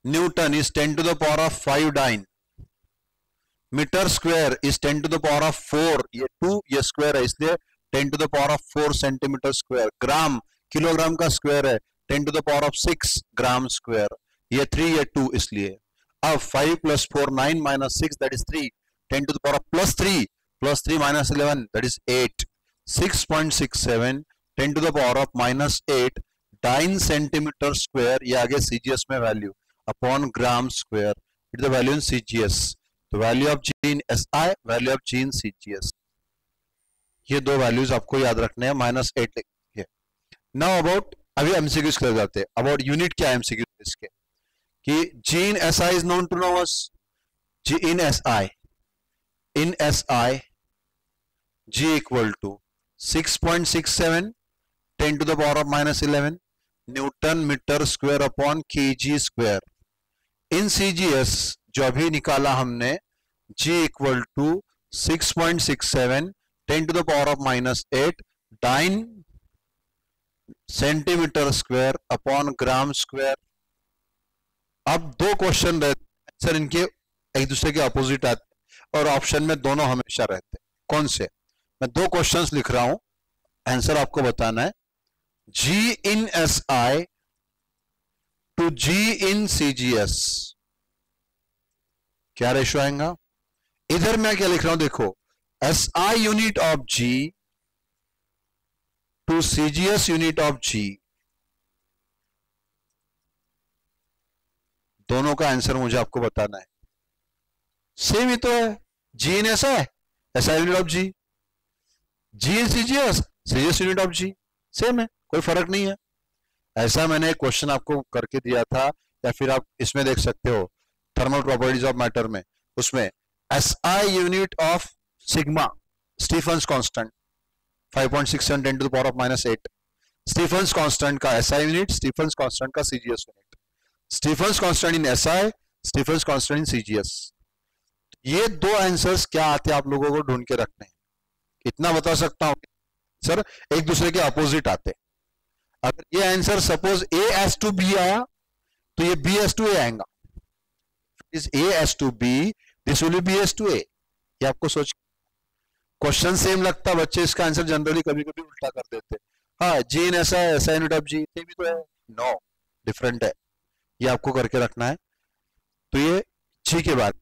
Newton is 10 to the power of 5 dyne, metre square is 10 to the power of 4, ये 2 ये स्क्वायर है इसलिए 10 to the power of 4 centimetre square. Gram kilogram का स्क्वायर है 10 to the power of 6 gram square, ये 3 ये 2 इसलिए। अब 5 + 4 9 - 6 that is 3, 10 to the power of +3 + 3 - 11 that is 8। 6.67 10 to the power of -8 dyne centimetre square, ये आगे सीजीएस में value upon gram square, it the value in CGS. तो value of G in SI, value of G in CGS, ये दो values आपको याद रखने हैं। -8 लिखिए। नाउ अबाउट, अभी एमसीक्यूज कर जाते हैं। अबाउट यूनिट क्या है एमसीक्यूज इसके, कि G in SI is known to no us, G in SI, in SI G equal to 6.67 10 to the power of -11 newton metre square upon kg square. In CGS जो अभी निकाला हमने, G equal to 6.67 10 to the power of -8 9 centimetre square upon gram square. अब दो question रहते हैं, answer इनके एक दूसरे के अपोजिट आते और ऑप्शन में दोनों हमेशा रहते। कौन से? मैं दो क्वेश्चंस लिख रहा हूं, आंसर आपको बताना है। G in SI to G in CGS क्या रेशो आएगा? इधर मैं क्या लिख रहा हूं देखो, SI unit of G to CGS unit of G, दोनों का आंसर मुझे आपको बताना है। सेम ही तो है, G in SI, SI unit of G, G in CGS, CGS unit of G, same है, कोई फर्क नहीं है। ऐसा मैंने एक क्वेश्चन आपको करके दिया था, या फिर आप इसमें देख सकते हो थर्मल प्रॉपर्टीज ऑफ मैटर में, उसमें SI unit of sigma Stefan's constant 5.67 10 to the power of -8, Stefan's constant का SI यूनिट, स्टीफन्स कांस्टेंट का CGS unit, Stefan's constant in SI, Stefan's constant in CGS। ये दो आंसर्स क्या आते हैं आप लोगों को ढूंढ के रखने हैं। इतना बता सकता हूं सर, एक दूसरे के अपोजिट आते। अगर ये answer suppose A as to B आया तो ये B as to A आएगा, इस A as to B this will be B as to A। ये आपको सोच, क्वेश्चन सेम लगता, बच्चे इसका आंसर जनरली कभी कभी उल्टा कर देते। हाँ, G in SI, SI unit of G, ये भी तो है, नो डिफरेंट है, ये आपको करके रखना है। तो ये G के बाद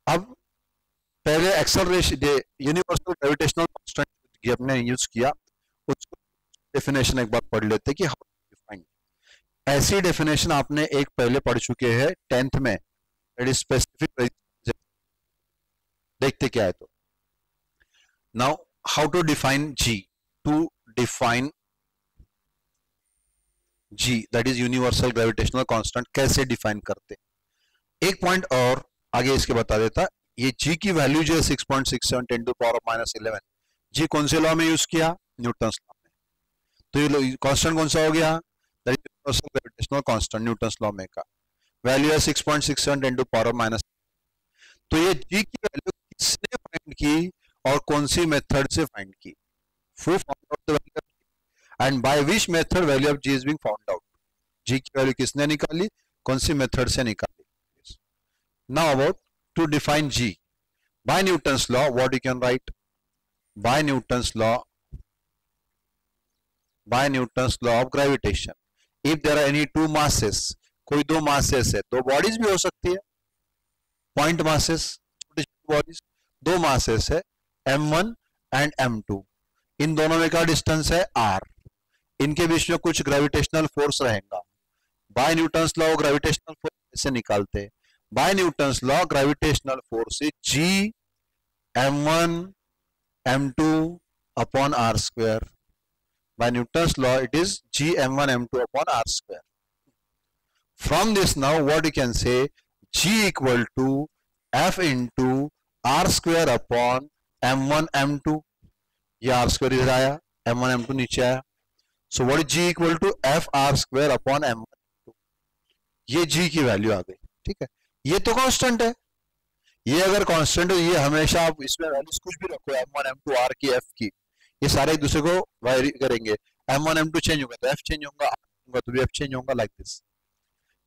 अब पहले एक्सेलरेशन यूनिवर्सल ग्रेविटेशनल कांस्टेंट हमने यूज किया, उसको डेफिनेशन एक बार पढ़ लेते कि हाउ टू डिफाइन। ऐसी डेफिनेशन आपने एक पहले पढ़ चुके हैं 10th में, इट इज स्पेसिफिक। देखते क्या है तो, now how to define G, to define G that is universal gravitational constant, कैसे डिफाइन करते। एक पॉइंट और आगे इसके बता देता, ये G की वैल्यू जो है 6.67 10 टू पावर ऑफ -11, G कौन से लॉ में यूज किया? न्यूटन्स लॉ में। तो ये कांस्टेंट कौन सा हो गया? That is universal gravitational constant, Newton's law में का वैल्यू है 6.67 10 टू पावर ऑफ -। तो ये G की वैल्यू किसने फाइंड की और कौन सी मेथड से फाइंड की? Who found out the value of G and by which method value of G is being found out? G की वैल्यू किसने निकाली, कौन सी मेथड से निकाली? Now about to define G by Newton's law, what you can write? By Newton's law of gravitation, if there are any two masses, कोई दो masses है, दो bodies भी हो सकती है, point masses, छोटी छोटी bodies, दो masses है m1 and m2, इन दोनों में का डिस्टेंस है r, इनके बीच में कुछ ग्रेविटेशनल फोर्स रहेगा। By Newton's law of gravitational force से निकालते हैं। By Newton's law gravitational force is G m1 m2 upon r square. By Newton's law it is G m1 m2 upon r square. From this now what you can say, G equal to F into r square upon m1 m2, ये r square इधर आया, m1 m2 नीचे आया, so what is G equal to F r square upon m1 m2, ये G की value आ गई। ठीक है, ये तो कांस्टेंट है, ये अगर कांस्टेंट हो, ये हमेशा आप इसमें वैल्यूज कुछ भी रखो, m1 m2 r की f की, ये सारे एक दूसरे को वायरी करेंगे, m1 m2 चेंज होगा तो f चेंज होगा, r होगा तो भी f चेंज होगा, लाइक दिस।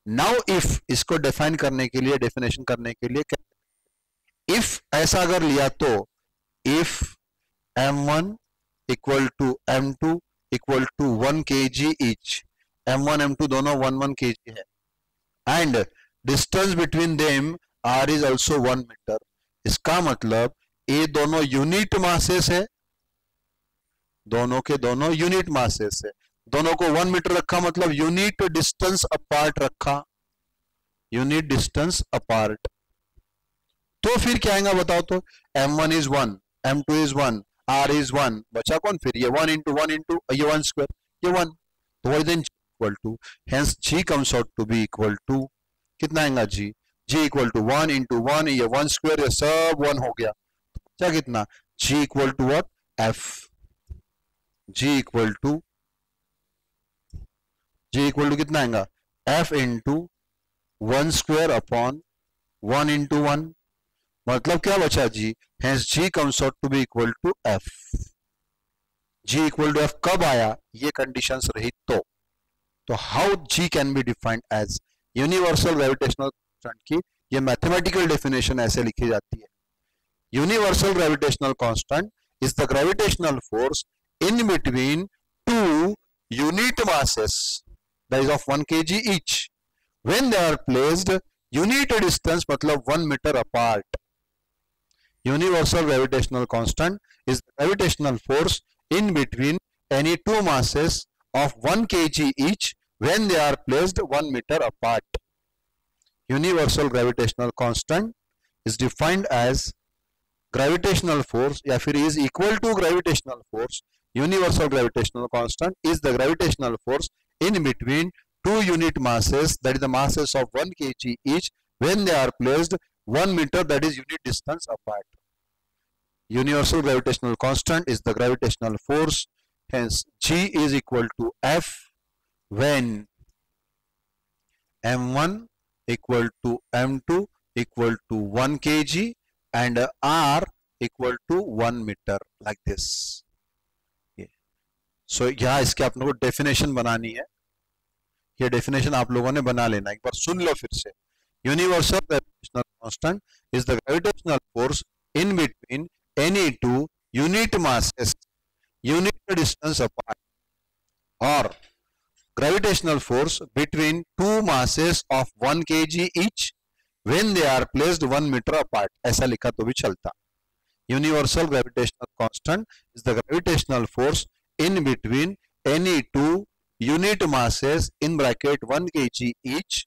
नाउ इफ इसको डिफाइन करने के लिए, डेफिनेशन करने के लिए, इफ ऐसा अगर लिया तो if m1 equal to m2 equal to 1 kg each, m1 m2 दोनों 1 kg है, and distance between them r is also 1 metre, इसका मतलब ये दोनों यूनिट मासेस है, दोनों के दोनों यूनिट मासेस है, दोनों को 1 मीटर रखा, मतलब यूनिट डिस्टेंस अपार्ट रखा, यूनिट डिस्टेंस अपार्ट। तो फिर क्या आएगा बताओ तो, m1 is 1, m2 is 1, r is 1, बचा कौन फिर? ये 1 इंटू 1 इंटू ये 1 स्क्वायर, ये 1, तो what then equal to, hence G comes out to be equal to, कितना आएगा G? G equal to 1 into 1, ये 1 स्क्वायर, ये सब 1 हो गया, क्या कितना? G equal to what? F। G equal to कितना आएगा? F into 1 square upon 1 into 1, मतलब क्या बचा G, hence G comes out to be equal to F. G equal to F कब आया, ये कंडीशंस रही तो how G can be defined as universal gravitational constant की ये मैथमेटिकल डेफिनेशन ऐसे लिखी जाती है। Universal gravitational constant is the gravitational force in between two unit masses that is of 1 kg each when they are placed unit distance मतलब 1 meter apart. Universal gravitational constant is the gravitational force in between any two masses of 1 kg each when they are placed 1 meter apart. Universal gravitational constant is defined as gravitational force या फिर is equal to gravitational force. Universal gravitational constant is the gravitational force in between two unit masses, that is the masses of 1 kg each when they are placed 1 meter, that is unit distance apart. Universal gravitational constant is the gravitational force, hence G is equal to F when M1 equal to M2 equal to 1 kg and R equal to 1 meter, like this. So यहाँ इसके आप लोगों को definition बनानी है, ये definition आप लोगों ने बना लेना, एक बार सुन लो फिर से। Universal gravitational constant is the gravitational force in between any two unit masses unit distance apart, और gravitational force between two masses of 1 kg each when they are placed 1 meter apart, ऐसा लिखा तो भी चलता। Universal gravitational constant is the gravitational force in between any two unit masses in bracket 1 kg each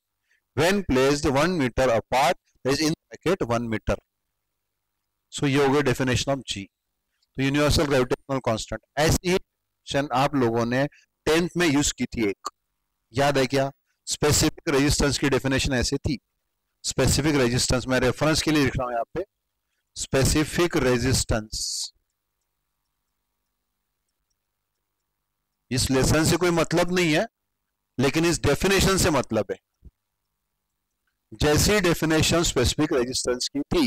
when placed 1 meter apart, is in bracket 1 meter. So ये हो गया definition of G. तो universal gravitational constant ऐसी ही definition आप लोगों ने 10th में use की थी, एक याद है क्या? स्पेसिफिक रेजिस्टेंस की डेफिनेशन ऐसे थी। स्पेसिफिक रेजिस्टेंस मैं रेफरेंस के लिए लिख रहा हूं यहाँ पे, स्पेसिफिक रेजिस्टेंस। इस लेसन से कोई मतलब नहीं है, लेकिन इस डेफिनेशन से मतलब है। जैसी डेफिनेशन स्पेसिफिक रेजिस्टेंस की थी,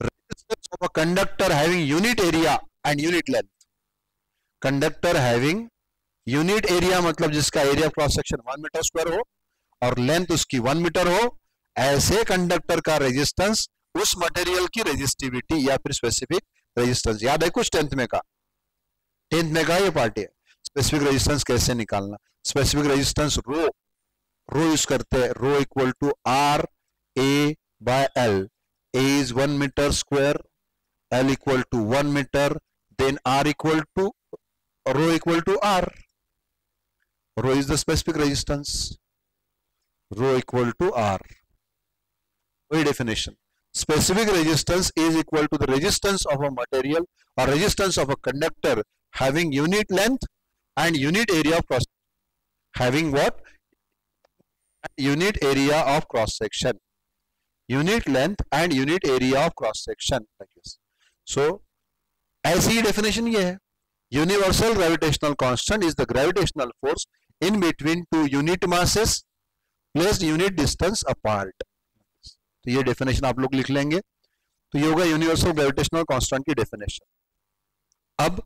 resistance of a conductor having unit area and unit length, conductor having unit area मतलब जिसका area cross section 1 metre square हो और लेंथ उसकी 1 मीटर हो, ऐसे कंडक्टर का रेजिस्टेंस उस मटेरियल की रेजिस्टिविटी या फिर स्पेसिफिक रेजिस्टेंस। याद है कुछ 10th में का? 10th में का ये पार्ट है। स्पेसिफिक रेजिस्टेंस कैसे निकालना? स्पेसिफिक रेजिस्टेंस रो यूज करते हैं। Rho equal to R A by L. A is 1 metre square, L equal to 1 metre, then R equal to rho equal to R. Rho is the specific resistance, rho equal to R. वही definition. Specific resistance is equal to the resistance of a material or resistance of a conductor having unit length and unit area of cross. Having what? Unit area of cross section. Unit length and unit area of cross section. Like this. So, ऐसी definition ये है. Universal gravitational constant is the gravitational force in between two unit masses placed unit distance apart. तो ये definition आप लोग लिख लेंगे। तो ये होगा यूनिवर्सल ग्रेविटेशनल कांस्टेंट की डेफिनेशन। अब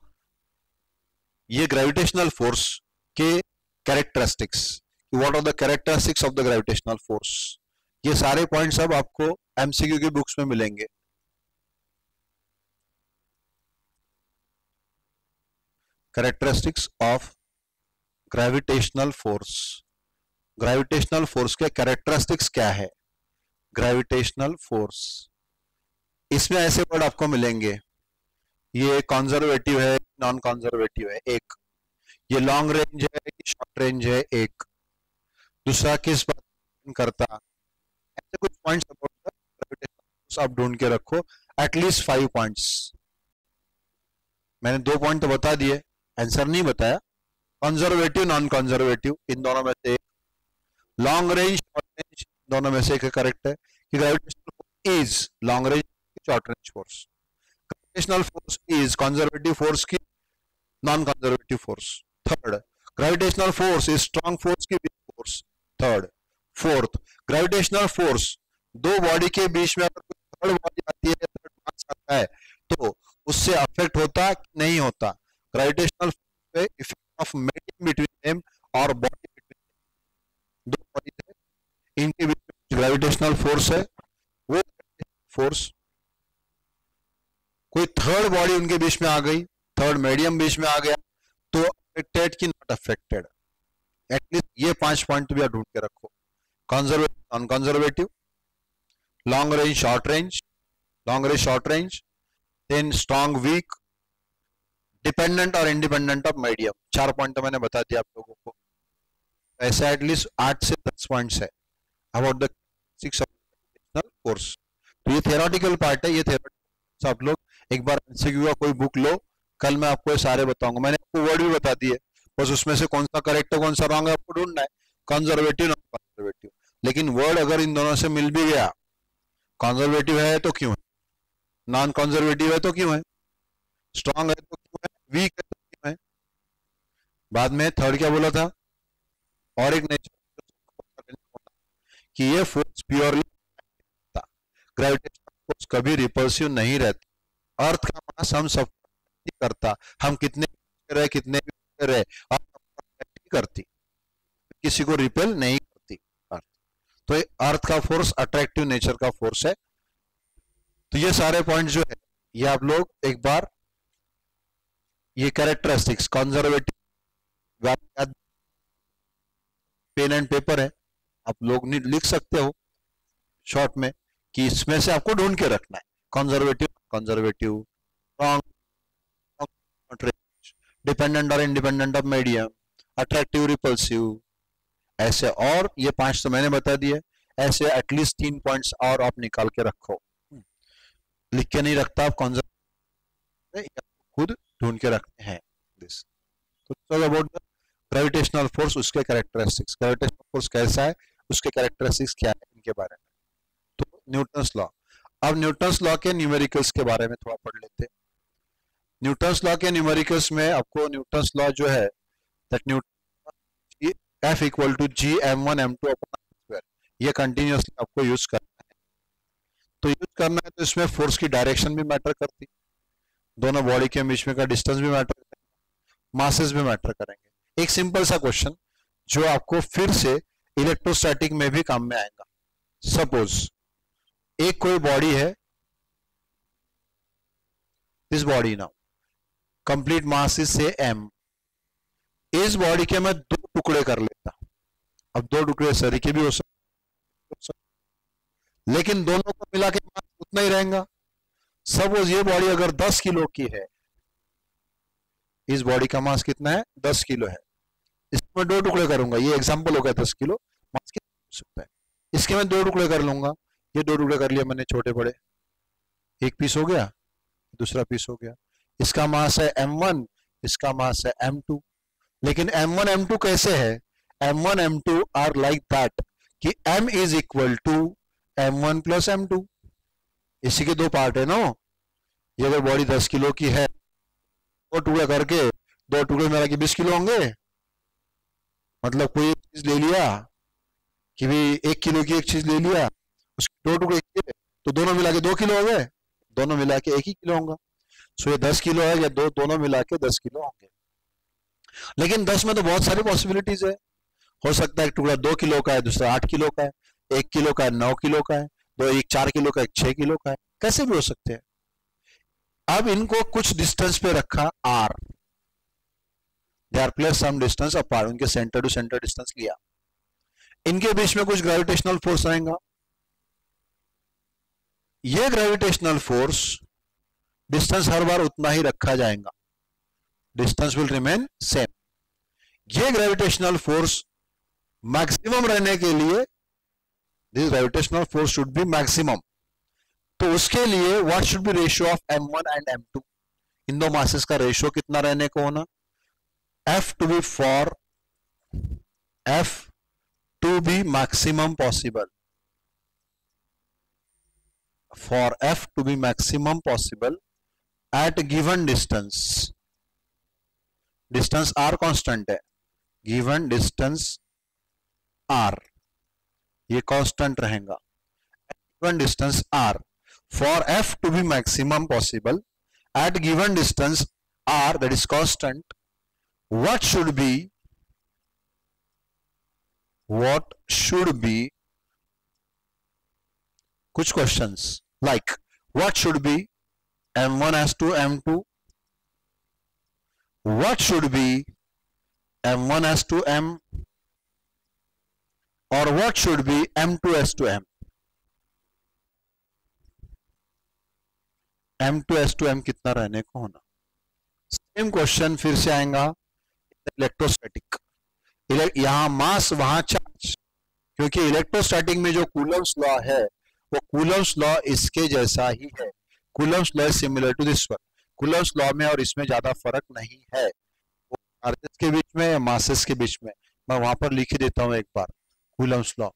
ये ग्रेविटेशनल फोर्स के characteristics, what are the characteristics of the gravitational force, ये सारे पॉइंट्स अब आपको एमसीक्यू की बुक्स में मिलेंगे। Characteristics of gravitational force. Gravitational force के कैरेक्टरिस्टिक्स क्या है? ग्रेविटेशनल फोर्स, इसमें ऐसे वर्ड आपको मिलेंगे, ये कंजर्वेटिव है, नॉन कंजर्वेटिव है, एक ये लॉन्ग रेंज है, शॉर्ट रेंज है, एक दूसरा किस बात करता, ऐसे कुछ पॉइंट्स आप ढूंढ के रखो, एटलीस्ट 5 पॉइंट्स। मैंने 2 पॉइंट तो बता दिए, आंसर नहीं बताया। कंजर्वेटिव नॉन कंजर्वेटिव इन दोनों में से एक, लॉन्ग रेंज शॉर्ट रेंज दोनों में से एक करेक्ट है कि gravitational force is long range short range force, gravitational force is conservative force की non conservative force. Third, gravitational force is strong force की weak force. Third, fourth, gravitational force, दो body के बीच में अगर कोई थर्ड बॉडी आती है, थर्ड मास आता है, तो उससे अफेक्ट होता है कि नहीं होता? Gravitational effect of medium between them और बॉडी बिटवीन दो बॉडी है, इनके बीच में ग्रेविटेशनल फोर्स है, वो फोर्स, कोई थर्ड बॉडी उनके बीच में आ गई, थर्ड मीडियम बीच में आ गया, तो अफेक्टेड की नॉट अफेक्टेड? एटलीस्ट ये 5 पॉइंट भी आप ढूंढ के रखो। Conservative, non conservative, long range, short range, long range, short range, then strong, weak, dependent और इंडिपेंडेंट ऑफ मीडियम। 4 पॉइंट तो मैंने बता दिया आप लोगों को। ऐसे एटलीस्ट 8 से 10 पॉइंट्स है अबाउट द 6 कोर्स। तो ये थ्योरेटिकल पार्ट है, ये थ्योरेटिकल आप लोग एक बार एमसीक्यू का कोई बुक लो, कल मैं आपको ये सारे बताऊंगा। मैंने आपको वर्ड भी बता दिए, बस उसमें से कौन सा करेक्ट है कौन सा रॉन्ग है आपको ढूंढना है, कंजर्वेटिव, नॉन कंजर्वेटिव। लेकिन वर्ड अगर इन दोनों से मिल भी गया, कंजर्वेटिव है तो क्यों है, नॉन कंजर्वेटिव है तो क्यों है, स्ट्रॉन्ग है तो क्यों है, वीक है तो क्यों है। बाद में थर्ड क्या बोला था, और एक नेचर कि ये फोर्स प्योरली, ग्रेविटेशनल फोर्स कभी रिपल्सिव नहीं रहती। अर्थ का मास हम सब करता, हम कितने रहे कितने भी रहे, अर्थ करती, किसी को रिपेल नहीं करती अर्थ। तो अर्थ का फोर्स अट्रैक्टिव नेचर का फोर्स है। तो ये सारे पॉइंट जो है ये आप लोग एक बार, ये characteristics conservative, pen and paper है, आप लोग लिख सकते हो शॉर्ट में कि इसमें से आपको ढूंढ के रखना है, कंजर्वेटिव, कंजर्वेटिव, डिपेंडेंट और independent of medium, attractive, repulsive, ऐसे। और ये 5 तो मैंने बता दिए, ऐसे एटलीस्ट 3 पॉइंट्स और आप निकाल के रखो। लिख के नहीं रखता आप, कंजर्वेटिव खुद ढूंढ के रखते हैं दिस। तो अबाउट द ग्रेविटेशनल फोर्स, उसके कैरेक्टरिस्टिक्स, ग्रेविटेशनल फोर्स कैसा है, उसके कैरेक्टरिस्टिक्स क्या है, इनके बारे में। तो न्यूटन्स लॉ, अब न्यूटन्स लॉ के न्यूमेरिकल्स के बारे में थोड़ा पढ़ लेते हैं। न्यूटन्स लॉ के न्यूमेरिकल्स में आपको न्यूटन्स लॉ जो है, that Newton F equal to G m1 m2 upon square, ये कंटिन्यूअसली आपको यूज करना है। तो यूज करना है तो इसमें फोर्स की डायरेक्शन भी मैटर करती, दोनों बॉडी के बीच में का डिस्टेंस भी मैटर करेगा, मासेस भी मैटर करेंगे। एक सिंपल सा क्वेश्चन जो आपको फिर से इलेक्ट्रोस्टैटिक में भी काम में आएगा। सपोज एक कोई बॉडी है, this body now complete mass is से m, इस बॉडी के मैं 2 टुकड़े कर लेता, अब 2 टुकड़े सरी के भी हो सकते, लेकिन दोनों को मिला के मास उतना ही रहेगा। सपोज ये बॉडी अगर 10 किलो की है, इस बॉडी का मास कितना है, 10 किलो है, इसको मैं 2 टुकड़े करूंगा, ये एग्जांपल हो गया 10 किलो, मास कितना हो सकता है, इसके मैं 2 टुकड़े कर लूंगा, ये 2 टुकड़े कर लिया मैंने छोटे बड़े, एक पीस हो गया, दूसरा पीस हो गया, इसका मास है m1, इसका मास है m2। लेकिन m1 m2 कैसे है, m1 m2 are like that कि m is equal to m1 plus m2, इसी के 2 पार्ट है ना। ये अगर बॉडी 10 किलो की है, 2 टुकड़े करके 2 टुकड़े मिला के 20 किलो होंगे, मतलब कोई एक चीज ले लिया कि भाई 1 किलो की एक चीज ले लिया, उसके 2 टुकड़े किए तो दोनों मिला के 2 किलो हो गए, दोनों मिला के 1 ही किलो होगा। सो ये 10 किलो है या दोनों मिला के 10 किलो होंगे। लेकिन 10 में तो बहुत सारी पॉसिबिलिटीज है, हो सकता है एक टुकड़ा 2 किलो का है, दूसरा 8 किलो का है, 1 किलो का है 9 किलो का है, एक 4 किलो का, एक 6 किलो का है, कैसे भी हो सकते हैं। अब इनको कुछ डिस्टेंस पे रखा r, they are place some distance apart, उनके सेंटर टू सेंटर डिस्टेंस लिया, इनके बीच में कुछ ग्रेविटेशनल फोर्स रहेगा, ये ग्रेविटेशनल फोर्स डिस्टेंस हर बार उतना ही रखा जाएगा, डिस्टेंस विल रिमेन सेम। ये ग्रेविटेशनल फोर्स मैक्सिमम रहने के लिए, this gravitational force should be maximum, तो उसके लिए what should be ratio of m1 and m2, इन दो मासेस का रेशियो कितना रहने को होना, f to be for f to be maximum possible, for f to be maximum possible at given distance, distance r constant है, given distance r, ये constant रहेगा. Given distance r, for f to be maximum possible at given distance r, that is constant, what should be कुछ questions like what should be m1 as to m2, what should be m1 as to m, or what should be m2 as to m. m2 as to m कितना रहने को होना. Same question फिर से आएगा electrostatic. यहां मास वहां charge, क्योंकि इलेक्ट्रोस्टैटिक में जो कूलम्स लॉ है वो कूलम्स लॉ इसके जैसा ही है. Coulomb's law is similar to this one. Coulomb's law में और इसमें ज्यादा फर्क नहीं है. वो चार्जेस के बीच में या मासेस के बीच में. मैं वहां पर लिख देता हूं एक बार कूलम्स लॉ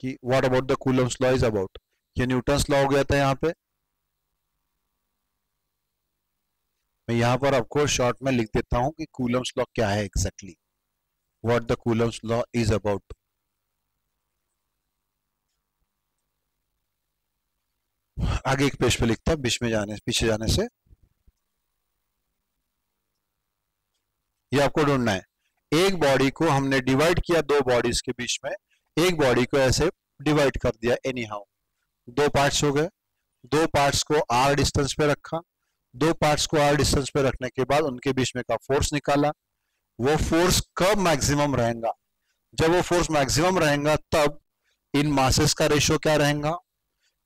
कि what about the Coulomb's law is about. ये न्यूटन्स लॉ हो गया था यहाँ पे. मैं यहाँ पर आपको शॉर्ट में लिख देता हूं कि कूलम्स लॉ क्या है exactly, what the Coulomb's law is about. आगे एक पेज पे लिखता है बीच में पीछे जाने से. ये आपको ढूंढना है. एक बॉडी को हमने डिवाइड किया दो बॉडीज के बीच में. एक बॉडी को ऐसे डिवाइड कर दिया एनी हाउ. दो पार्ट्स हो गए. दो पार्ट्स को आर डिस्टेंस पे रखा. दो पार्ट्स को आर डिस्टेंस पे रखने के बाद उनके बीच में का फोर्स निकाला. वो फोर्स कब मैक्सिमम रहेगा? जब वो फोर्स मैक्सिमम रहेगा तब इन मासेस का रेशियो क्या रहेगा?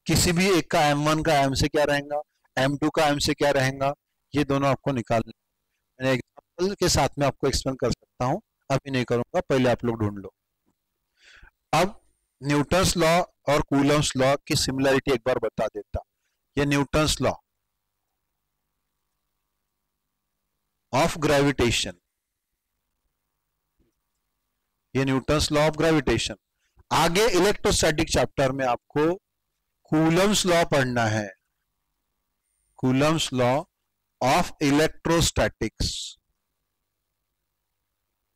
किसी भी एक का m1 का m से क्या रहेगा, m2 का m से क्या रहेगा, ये दोनों आपको निकालना. मैंने एग्जांपल के साथ में आपको एक्सप्लेन कर सकता हूं, अभी नहीं करूंगा, पहले आप लोग ढूंढ लो. अब न्यूटन्स लॉ और कूलम्स लॉ की सिमिलरिटी एक बार बता देता. ये न्यूटन्स लॉ ऑफ ग्रेविटेशन, ये न्यूटन्स लॉ ऑफ ग्रेविटेशन. आगे इलेक्ट्रोस्टैटिक चैप्टर में आपको कूलम्स लॉ पढ़ना है. Coulomb's law of electrostatics.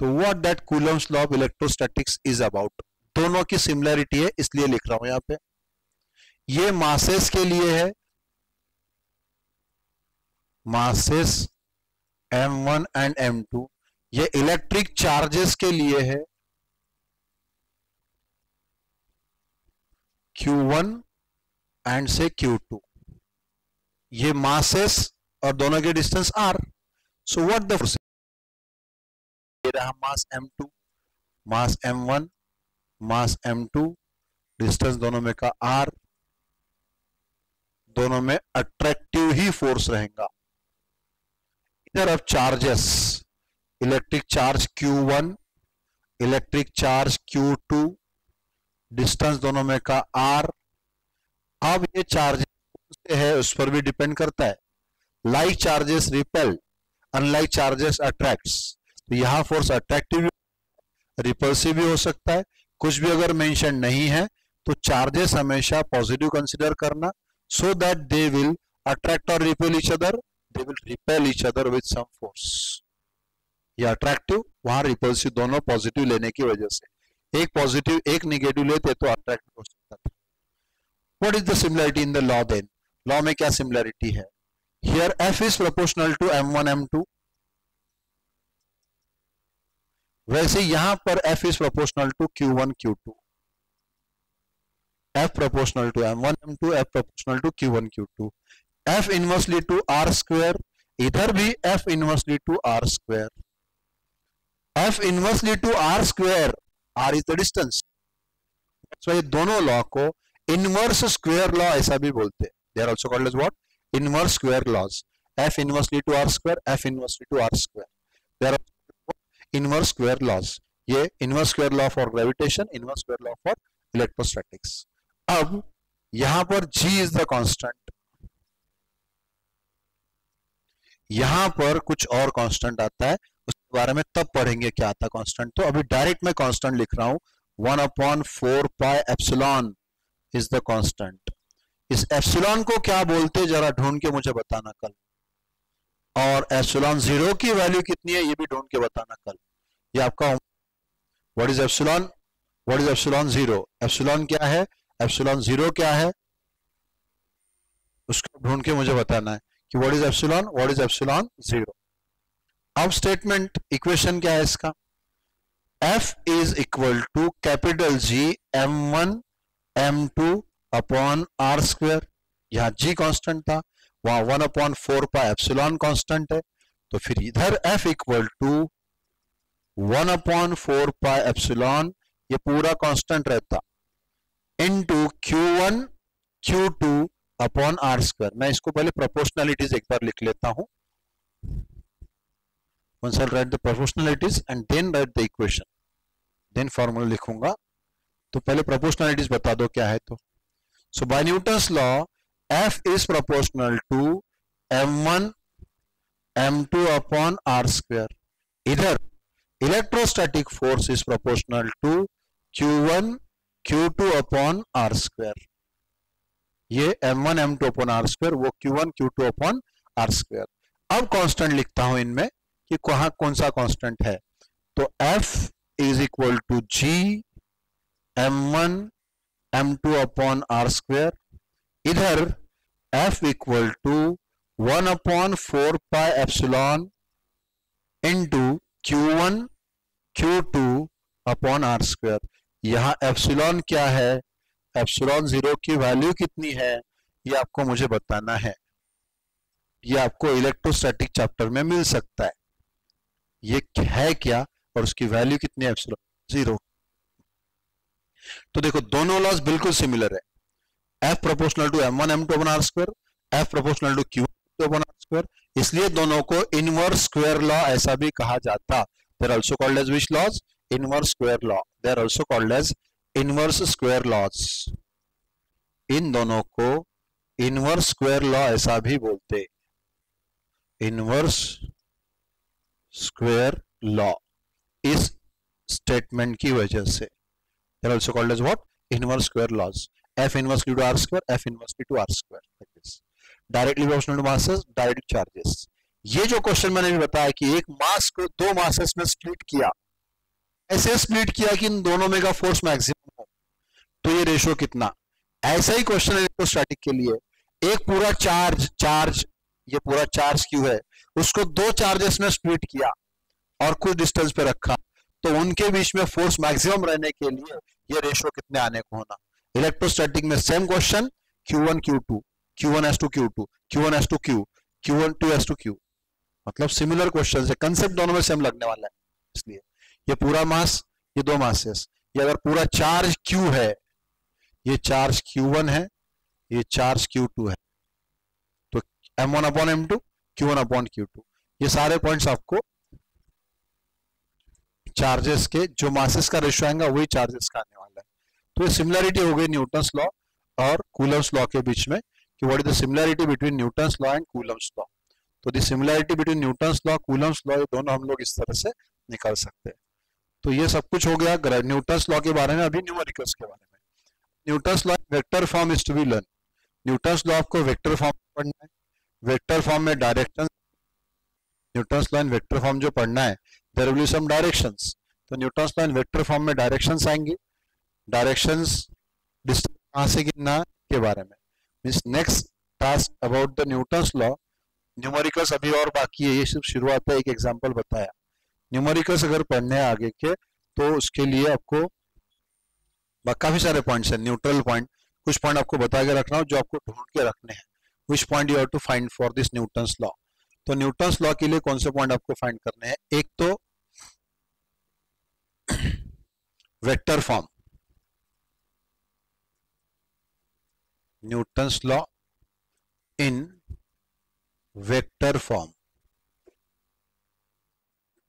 तो what that Coulomb's law of electrostatics is about. दोनों की सिमिलरिटी है इसलिए लिख रहा हूं यहां पे. ये मासेस के लिए है, मासेस m1 एंड m2. ये इलेक्ट्रिक चार्जेस के लिए है, q1 एंड से q2. ये मासेस और दोनों के distance r. So what the force. ये रहा मास m2, मास m1, मास m2, डिस्टेंस दोनों में का r. दोनों में अट्रैक्टिव ही फोर्स रहेगा. इधर अब charges, electric charge q1, electric charge q2, distance दोनों में का r. अब ये चार्जेस से है उस पर भी डिपेंड करता है. Like charges repel, unlike charges attracts. तो यहां फोर्स अट्रैक्टिव रिपल्सिव भी हो सकता है. कुछ भी अगर मेंशन नहीं है तो चार्जेस हमेशा पॉजिटिव कंसीडर करना, so that they will attract और repel each other. They will repel each other with some force. ये अट्रैक्टिव, वहां रिपल्सिव, दोनों पॉजिटिव लेने की वजह से. एक पॉजिटिव एक निगेटिव लेते तो अट्रैक्टिव हो सकता था. What is the similarity in the law then. Law में क्या सिमिलरिटी है? Here f is proportional to m1 m2. वैसे यहां पर f is proportional to q1 q2. f proportional to m1 m2, f proportional to q1 q2. f inversely to r square. इधर भी f inversely to r square. f inversely to r square. r is the distance. So ये दोनों law को inverse square law ऐसा भी बोलते हैं. They are also called as what? Inverse square laws. f inversely to r square, f inversely to r square. They are inverse square laws. ये inverse square law for gravitation, inverse square law for electrostatics. अब यहां पर g is the constant. यहां पर कुछ और constant आता है, उसके बारे में तब पढ़ेंगे क्या आता कांस्टेंट. तो अभी डायरेक्ट मैं कांस्टेंट लिख रहा हूं. 1/4 pi epsilon is the constant. इस एप्सिलॉन को क्या बोलते जरा ढूंढ के मुझे बताना कल. और एप्सिलॉन 0 की वैल्यू कितनी है ये भी ढूंढ के बताना कल. ये आपका what is epsilon. What is epsilon zero, epsilon क्या है, एप्सिलॉन जीरो क्या है, उसको ढूंढ के मुझे बताना है कि व्हाट इज एप्सिलॉन जीरो। अब स्टेटमेंट इक्वेशन क्या है इसका, F is equal to capital G M1 M2 upon R square, यहाँ G कांस्टेंट था, वहां 1/4 पाई एप्सिलॉन कांस्टेंट है, तो फिर इधर F equal to 1/4 pi epsilon, ये पूरा कांस्टेंट रहता, into Q1 Q2 upon R square. मैं इसको पहले प्रोपोर्शनलिटीज एक बार लिख लेता हूं, once I'll write the proportionalities and then write the equation, then formula लिखूंगा। तो पहले proportionalities बता दो क्या है। तो so by Newton's law F is proportional to M1 M2 upon R square, इधर electrostatic force is proportional to Q1 Q2 upon R square, ये M1 M2 upon R square, वो Q1 Q2 upon R square। अब constant लिखता हूं इनमें कि कहां कौन सा कांस्टेंट है, तो F is equal to G M1 M2 upon R square, इधर F equal to 1/4 pi epsilon into Q1 Q2 upon R square. यहां एप्सिलॉन क्या है, एप्सिलॉन जीरो की वैल्यू कितनी है, ये आपको मुझे बताना है, ये आपको इलेक्ट्रोस्टैटिक चैप्टर में मिल सकता है, ये है क्या और उसकी वैल्यू कितनी है, एप्सिलॉन जीरो। तो देखो दोनों लॉज बिल्कुल सिमिलर है, F proportional to M1 M2 upon R square, F proportional to Q2 upon R square, इसलिए दोनों को इनवर्स स्क्वायर लॉ ऐसा भी कहा जाता। They are also called as which laws, inverse square law, they are also called as inverse square laws, इन दोनों को इनवर्स स्क्वायर लॉ ऐसा भी बोलते, इनवर्स स्क्वायर लॉ, इस स्टेटमेंट की वजह से। They are also called as what, inverse square laws, F inversely to R square, F inversely to R square, like this, directly proportional to masses, direct charges. ये जो question मैंने भी बताया कि एक मास को दो मासेस में स्प्लिट किया, ऐसे स्प्लिट किया कि इन दोनों में का फोर्स मैक्सिमम हो, तो ये रेशियो कितना, ऐसा ही क्वेश्चन इलेक्ट्रोस्टैटिक के लिए, एक पूरा चार्ज ये पूरा चार्ज क्यू है, उसको दो चार्जेस में स्प्लिट किया और कुछ डिस्टेंस पे रखा, तो उनके बीच में फोर्स मैक्सिमम रहने के लिए ये रेशियो कितने आने को होना। इलेक्ट्रोस्टैटिक में same question, Q1 Q2, Q1 Q2, Q1 Q, Q1 Q, मतलब सिमिलर क्वेश्चन है, कंसेप्ट दोनों में सेम लगने वाला है। इसलिए ये पूरा मास, ये दो मासेस, ये अगर पूरा चार्ज Q है, ये चार्ज Q1 है, ये चार्ज Q2 है, तो M1 upon M2, Q1 upon Q2, ये सारे पॉइंट्स आपको चार्जेस के जो मासेस का रेशियो आएगा वही चार्जेस का आने वाला है। तो ये सिमिलरिटी हो गई न्यूटन्स लॉ और कूलम्स लॉ के बीच में, कि what is the similarity between Newton's law and Coulomb's law. तो the similarity between Newton's law Coulomb's law, ये दोनों हम लोग इस तरह से निकाल सकते हैं। तो ये सब कुछ हो गया न्यूटन्स लॉ के बारे में। अभी न्यूमेरिकल्स के बारे में, Newton's law vector form is to be learn. Newton's law आपको वेक्टर फॉर्म पढ़ना है, वेक्टर फॉर्म में direction, Newton's law in vector form जो पढ़ना है, there will be some directions, तो Newton's law in vector form में डायरेक्शंस आएंगे, डायरेक्शंस डिस्टेंस कहां से गिनना के बारे में, means next task about the Newton's law. Numericals अभी और बाकी है, ये सिर्फ शुरुआत है, एक एग्जांपल बताया। न्यूमेरिकल्स अगर पढ़ने हैं आगे के, तो उसके लिए आपको काफी सारे पॉइंट्स हैं, न्यूट्रल पॉइंट, कुछ पॉइंट आपको बता के रखना हो जो आपको ढूंढ के रखने हैं, which point you have to find for this Newton's law. तो न्यूटन्स लॉ के लिए कौन से पॉइंट आपको फाइंड करने हैं, एक तो vector form, Newton's law in vector form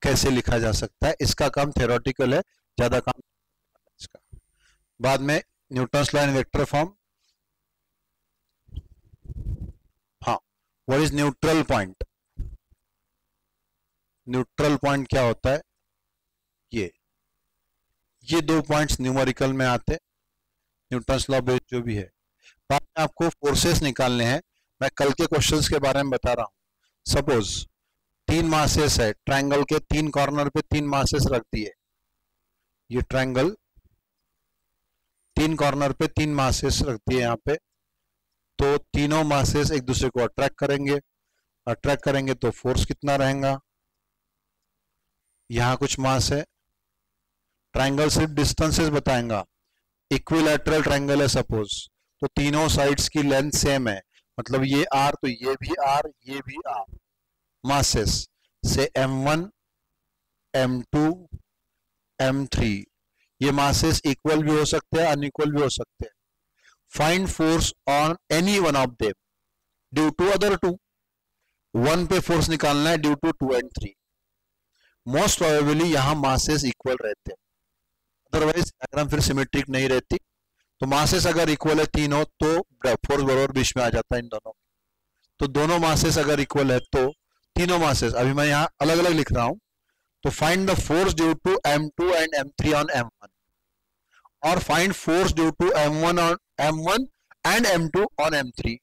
कैसे लिखा जा सकता है, इसका काम थ्योरेटिकल है, ज्यादा काम इसका। बाद में Newton's law in vector form, हाँ, what is neutral point, neutral point क्या होता है, ये दो पॉइंट्स न्यूमेरिकल में आते, न्यूटन्स लॉ बेस्ड जो भी है। बाद में आपको फोर्सेस निकालने हैं, मैं कल के क्वेश्चंस के बारे में बता रहा हूं। सपोज 3 मासेस है, ट्रायंगल के 3 कॉर्नर पे 3 मासेस रख दिए, ये ट्रायंगल तीन कॉर्नर पे तीन मासेस रखती है यहाँ पे, तो तीनों मासेस एक दूसरे को अट्रैक्ट करेंगे तो फोर्स कितना रहेगा। यहाँ कुछ मास है, ट्रायंगल सिर्फ डिस्टेंसेस बताएगा, इक्विलैटरल ट्रायंगल है सपोज, तो तीनों साइड्स की लेंथ सेम है, मतलब ये आर तो ये भी आर, ये भी आर। मासेस से m1 m2 m3, ये मासेस इक्वल भी हो सकते हैं, अनइक्वल भी हो सकते हैं। Find force on any one of them due to other two, one पे फोर्स निकालना है due to 2 and 3। Most probably यहां मासेस इक्वल रहते हैं, अदरवाइज डायग्राम फिर सिमेट्रिक नहीं रहती। तो मासेस अगर इक्वल है तीनों तो फोर्स बराबर बीच में आ जाता है इन दोनों। तो दोनों मासेस अगर इक्वल है तो तीनों मासेस, अभी मैं यहाँ अलग अलग लिख रहा हूं, तो find the force due to m2 and m3 on m1, और find force due to m1 and m2 on m3।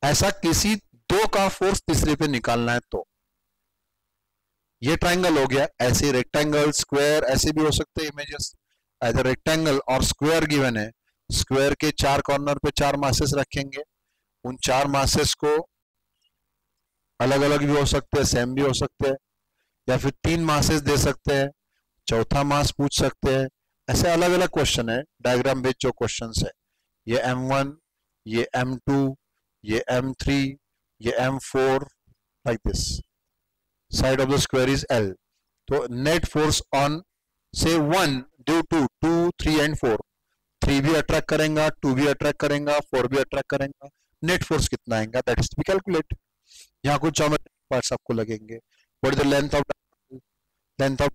ऐसा किसी दो का फोर्स तीसरे पे निकालना है। तो ये ट्रायंगल हो गया, ऐसे रेक्टेंगल स्क्वायर ऐसे भी हो सकते हैं इमेजेस, इधर रेक्टेंगल और स्क्वायर गिवन है, स्क्वायर के चार कॉर्नर पे चार मासेस रखेंगे, उन चार मासेस को अलग अलग भी हो सकते हैं, सेम भी हो सकते हैं, या फिर तीन मासेस दे सकते हैं, चौथा मास पूछ सकते हैं। ऐसे अलग अलग क्वेश्चन है डायग्राम बेस्ड जो क्वेश्चंस है, ये m1, ये m2, ये m3, ये m4, like this. Side of the square is L। तो नेट फोर्स ऑन से 1 ड्यू टू 2, 3 and 4, 3 भी अट्रैक्ट करेगा, 2 भी अट्रैक्ट करेगा, 4 भी अट्रैक्ट करेगा, नेट फोर्स कितना आएगा, that is to be calculate. यहाँ कुछ ज्योमेट्रिक पार्ट्स आपको लगेंगे, what is the length of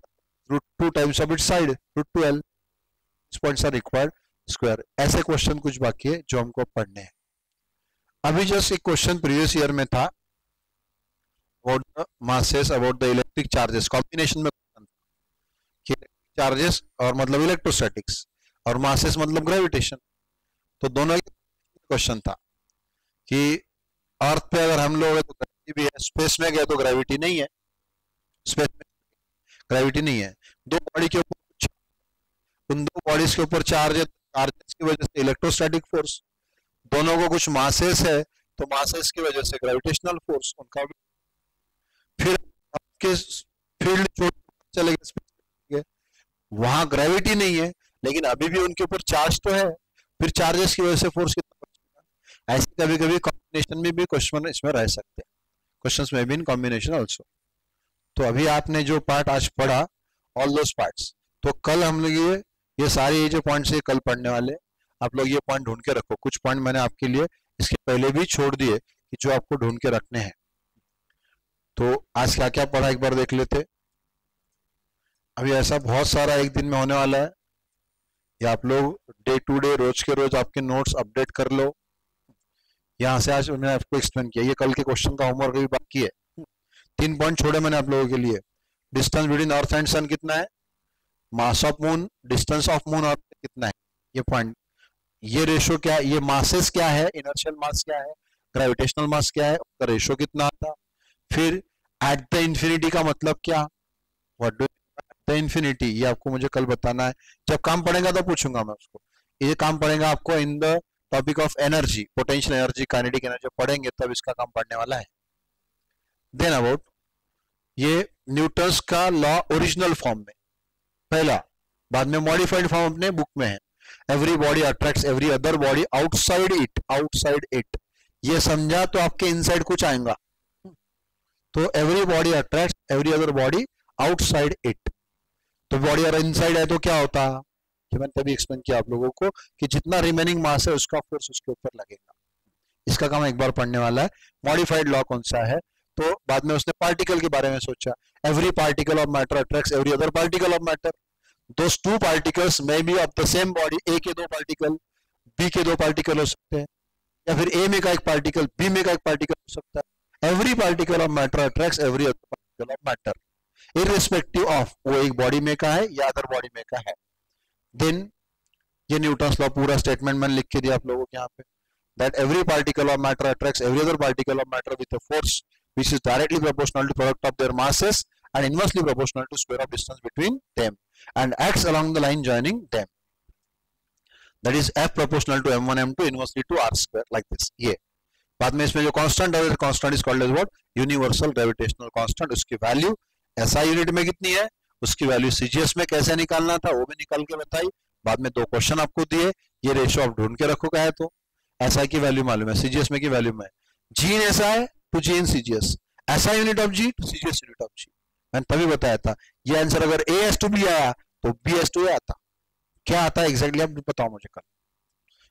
root 2 times of its side, root 2L, this points are required square. ऐसे क्वेश्चन कुछ बाकी है जो हमको पढ़ने हैं। अभी जस्ट एक क्वेश्चन प्रीवियस ईयर में था about the masses, about the electric charges, combination में चार्जेस और मतलब इलेक्ट्रोस्टैटिक्स और मासेस मतलब ग्रेविटेशन। तो दोनों क्वेश्चन था कि अर्थ पे अगर हम लोग है तो ग्रेविटी भी है, स्पेस में गए तो ग्रेविटी नहीं है, स्पेस में ग्रेविटी नहीं है। दो बॉडी के ऊपर, उन दो बॉडीज के ऊपर चार्ज है, चार्जेस की वजह से इलेक्ट्रोस्टैटिक फोर्स, दोनों को कुछ मासेस है तो मासेस की वजह से ग्रेविटेशनल फोर्स उनका भी। फिर आपके फील्ड चले गए, वहां ग्रेविटी नहीं है लेकिन अभी भी उनके ऊपर चार्ज तो है, फिर चार्जेस की वजह से फोर्स कितना बचेगा। ऐसे कभी कभी कॉम्बिनेशन में भी क्वेश्चन इसमें रह सकते हैं, क्वेश्चंस में भी इन कॉम्बिनेशन आल्सो। तो अभी आपने जो पार्ट आज पढ़ा, ऑल दोस पार्ट्स, तो कल हम लोग ये सारे ये जो पॉइंट्स है कल पढ़ने वाले, आप लोग ये पॉइंट ढूंढ के रखो। कुछ पॉइंट मैंने आपके लिए इसके पहले भी छोड़ दिए कि जो आपको ढूंढ के रखने हैं। तो आज क्या क्या पढ़ा एक बार देख लेते। अभी ऐसा बहुत सारा एक दिन में होने वाला है, या आप लोग डे टू डे रोज के रोज आपके नोट्स अपडेट कर लो। यहाँ से आज मैंने आपको एक्सप्लेन किया, ये कल के क्वेश्चन का होमवर्क भी बाकी है। 3 पॉइंट छोड़े मैंने आप लोगों के लिए। Distance between earth and sun कितना है, mass of moon, distance of moon earth कितना है, ये पॉइंट, ये रेशो क्या है, ये मासेस क्या है, इनर्शियल मास क्या है, ग्रेविटेशनल मास क्या है, उसका रेशो कितना आता। फिर एट द इंफिनिटी का मतलब क्या, व्हाट डू द इंफिनिटी, ये आपको मुझे कल बताना है। जब काम पड़ेगा तो पूछूंगा मैं उसको। ये काम पड़ेगा आपको in the topic of energy, potential energy, kinetic energy पढ़ेंगे तब इसका काम पढ़ने वाला है। देन अबाउट ये न्यूटन्स का लॉ ओरिजिनल फॉर्म में पहला, बाद में मॉडिफाइड फॉर्म अपने बुक में है। Every body attracts every other body outside it, outside it, ये समझा तो आपके इनसाइड कुछ आएगा। तो every body attracts every other body outside it, तो बॉडी अगर इनसाइड है तो क्या होता है कि मैंने तभी एक्सप्लेन किया आप लोगों को कि जितना रिमेनिंग मास है उसका फोर्स उसके ऊपर लगेगा। इसका काम एक बार पढ़ने वाला है। मॉडिफाइड लॉ कौन सा है, तो बाद में उसने पार्टिकल के बारे में सोचा। Every particle of matter attracts every other particle of matter, those two particles may be of the same body, ए के दो पार्टिकल, बी के दो पार्टिकल हो सकते हैं, या फिर ए में का एक पार्टिकल, बी में का एक पार्टिकल हो सकता है। Every particle of matter attracts every other particle of matter, irrespective of वो एक बॉडी में का है या अदर बॉडी में का है। देन ये न्यूटन्स लॉ पूरा स्टेटमेंट मैंने लिख के दिया आप लोगों को यहाँ पे, that every particle of matter attracts every other particle of matter with a force which is directly proportional to product of their masses and inversely proportional to square of distance between them and acts along the line joining them. That is F proportional to m1 m2 inversely to r square like this. ये बाद में इसमें जो constant है, constant is called as what, universal gravitational constant. उसकी value SI unit में कितनी है, उसकी वैल्यू CGS में कैसे निकालना था वो भी निकाल के बताई। बाद में 2 क्वेश्चन आपको दिए, ये रेशियो आप ढूंढ के रखो क्या है। तो SI की वैल्यू मालूम है, CGS में की वैल्यू में, G in SI to G in CGS, SI unit of G to CGS unit of G। मैंने तभी बताया था ये आंसर अगर A/B आया तो B/A आता। क्या आता है एग्जैक्टली आप बताओ मुझे कल।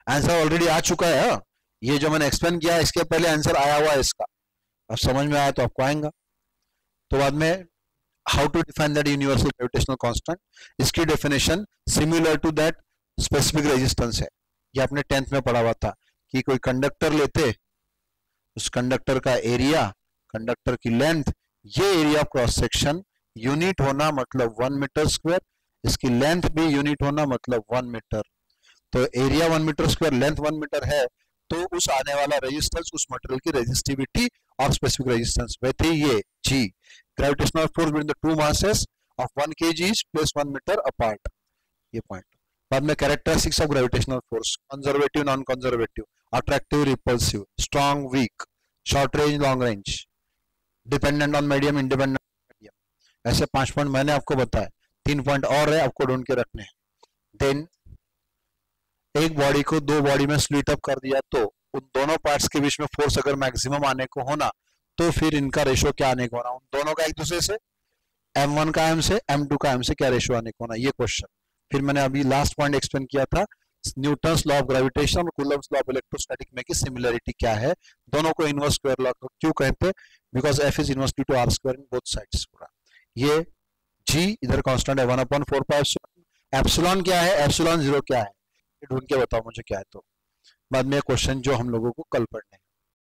आंसर ऑलरेडी आ चुका है, ये जो मैंने एक्सप्लेन किया इसके पहले आंसर आया हुआ है इसका, अब समझ में आया तो आपको आएगा। तो बाद में how to define that universal gravitational constant, इसकी definition similar to that specific resistance है। ये आपने 10th में पढ़ा हुआ था कि कोई कंडक्टर लेते, उस कंडक्टर का एरिया, कंडक्टर की लेंथ, ये area of cross section unit होना मतलब 1 मीटर स्क्वायर, इसकी लेंथ भी यूनिट होना मतलब 1 मीटर। तो area 1 metre square, length 1 metre है, तो उस आने वाला रेजिस्टेंस, उस मटेरियल की रेजिस्टिविटी और स्पेसिफिक रेजिस्टेंस वैसे ये G gravitational force between the two masses of 1 kg each plus 1 metre apart. ये पॉइंट। बाद में characteristics of gravitational force, conservative, non conservative, attractive, repulsive, strong, weak, short range, long range, dependent on medium, independent medium. ऐसे 5 point मैंने आपको बताया, 3 point और है आपको ढूंढ के रखने हैं। देन एक बॉडी को 2 बॉडी में स्प्लिट अप कर दिया तो उन दोनों पार्ट्स के बीच में फोर्स अगर मैक्सिमम आने को होना तो फिर इनका रेशियो क्या आने को होना, उन दोनों का एक दूसरे से, m1 का m से, m2 का m से क्या रेशियो आने को होना, ये क्वेश्चन। फिर मैंने अभी लास्ट पॉइंट एक्सप्लेन किया था न्यूटन्स लॉ ऑफ ग्रेविटेशन और कूलम्स लॉ ऑफ इलेक्ट्रोस्टैटिक में की सिमिलरिटी क्या है, दोनों को इनवर्स स्क्वायर लॉ क्यों कहते हैं, because F is inversely to r square in both sides. पूरा ये G इधर कांस्टेंट है 1/4 एप्सिलॉन क्या है, एप्सिलॉन 0 क्या है, ढूंढ के बताओ मुझे क्या है। तो बाद में क्वेश्चन जो हम लोगों को कल पढ़ने हैं।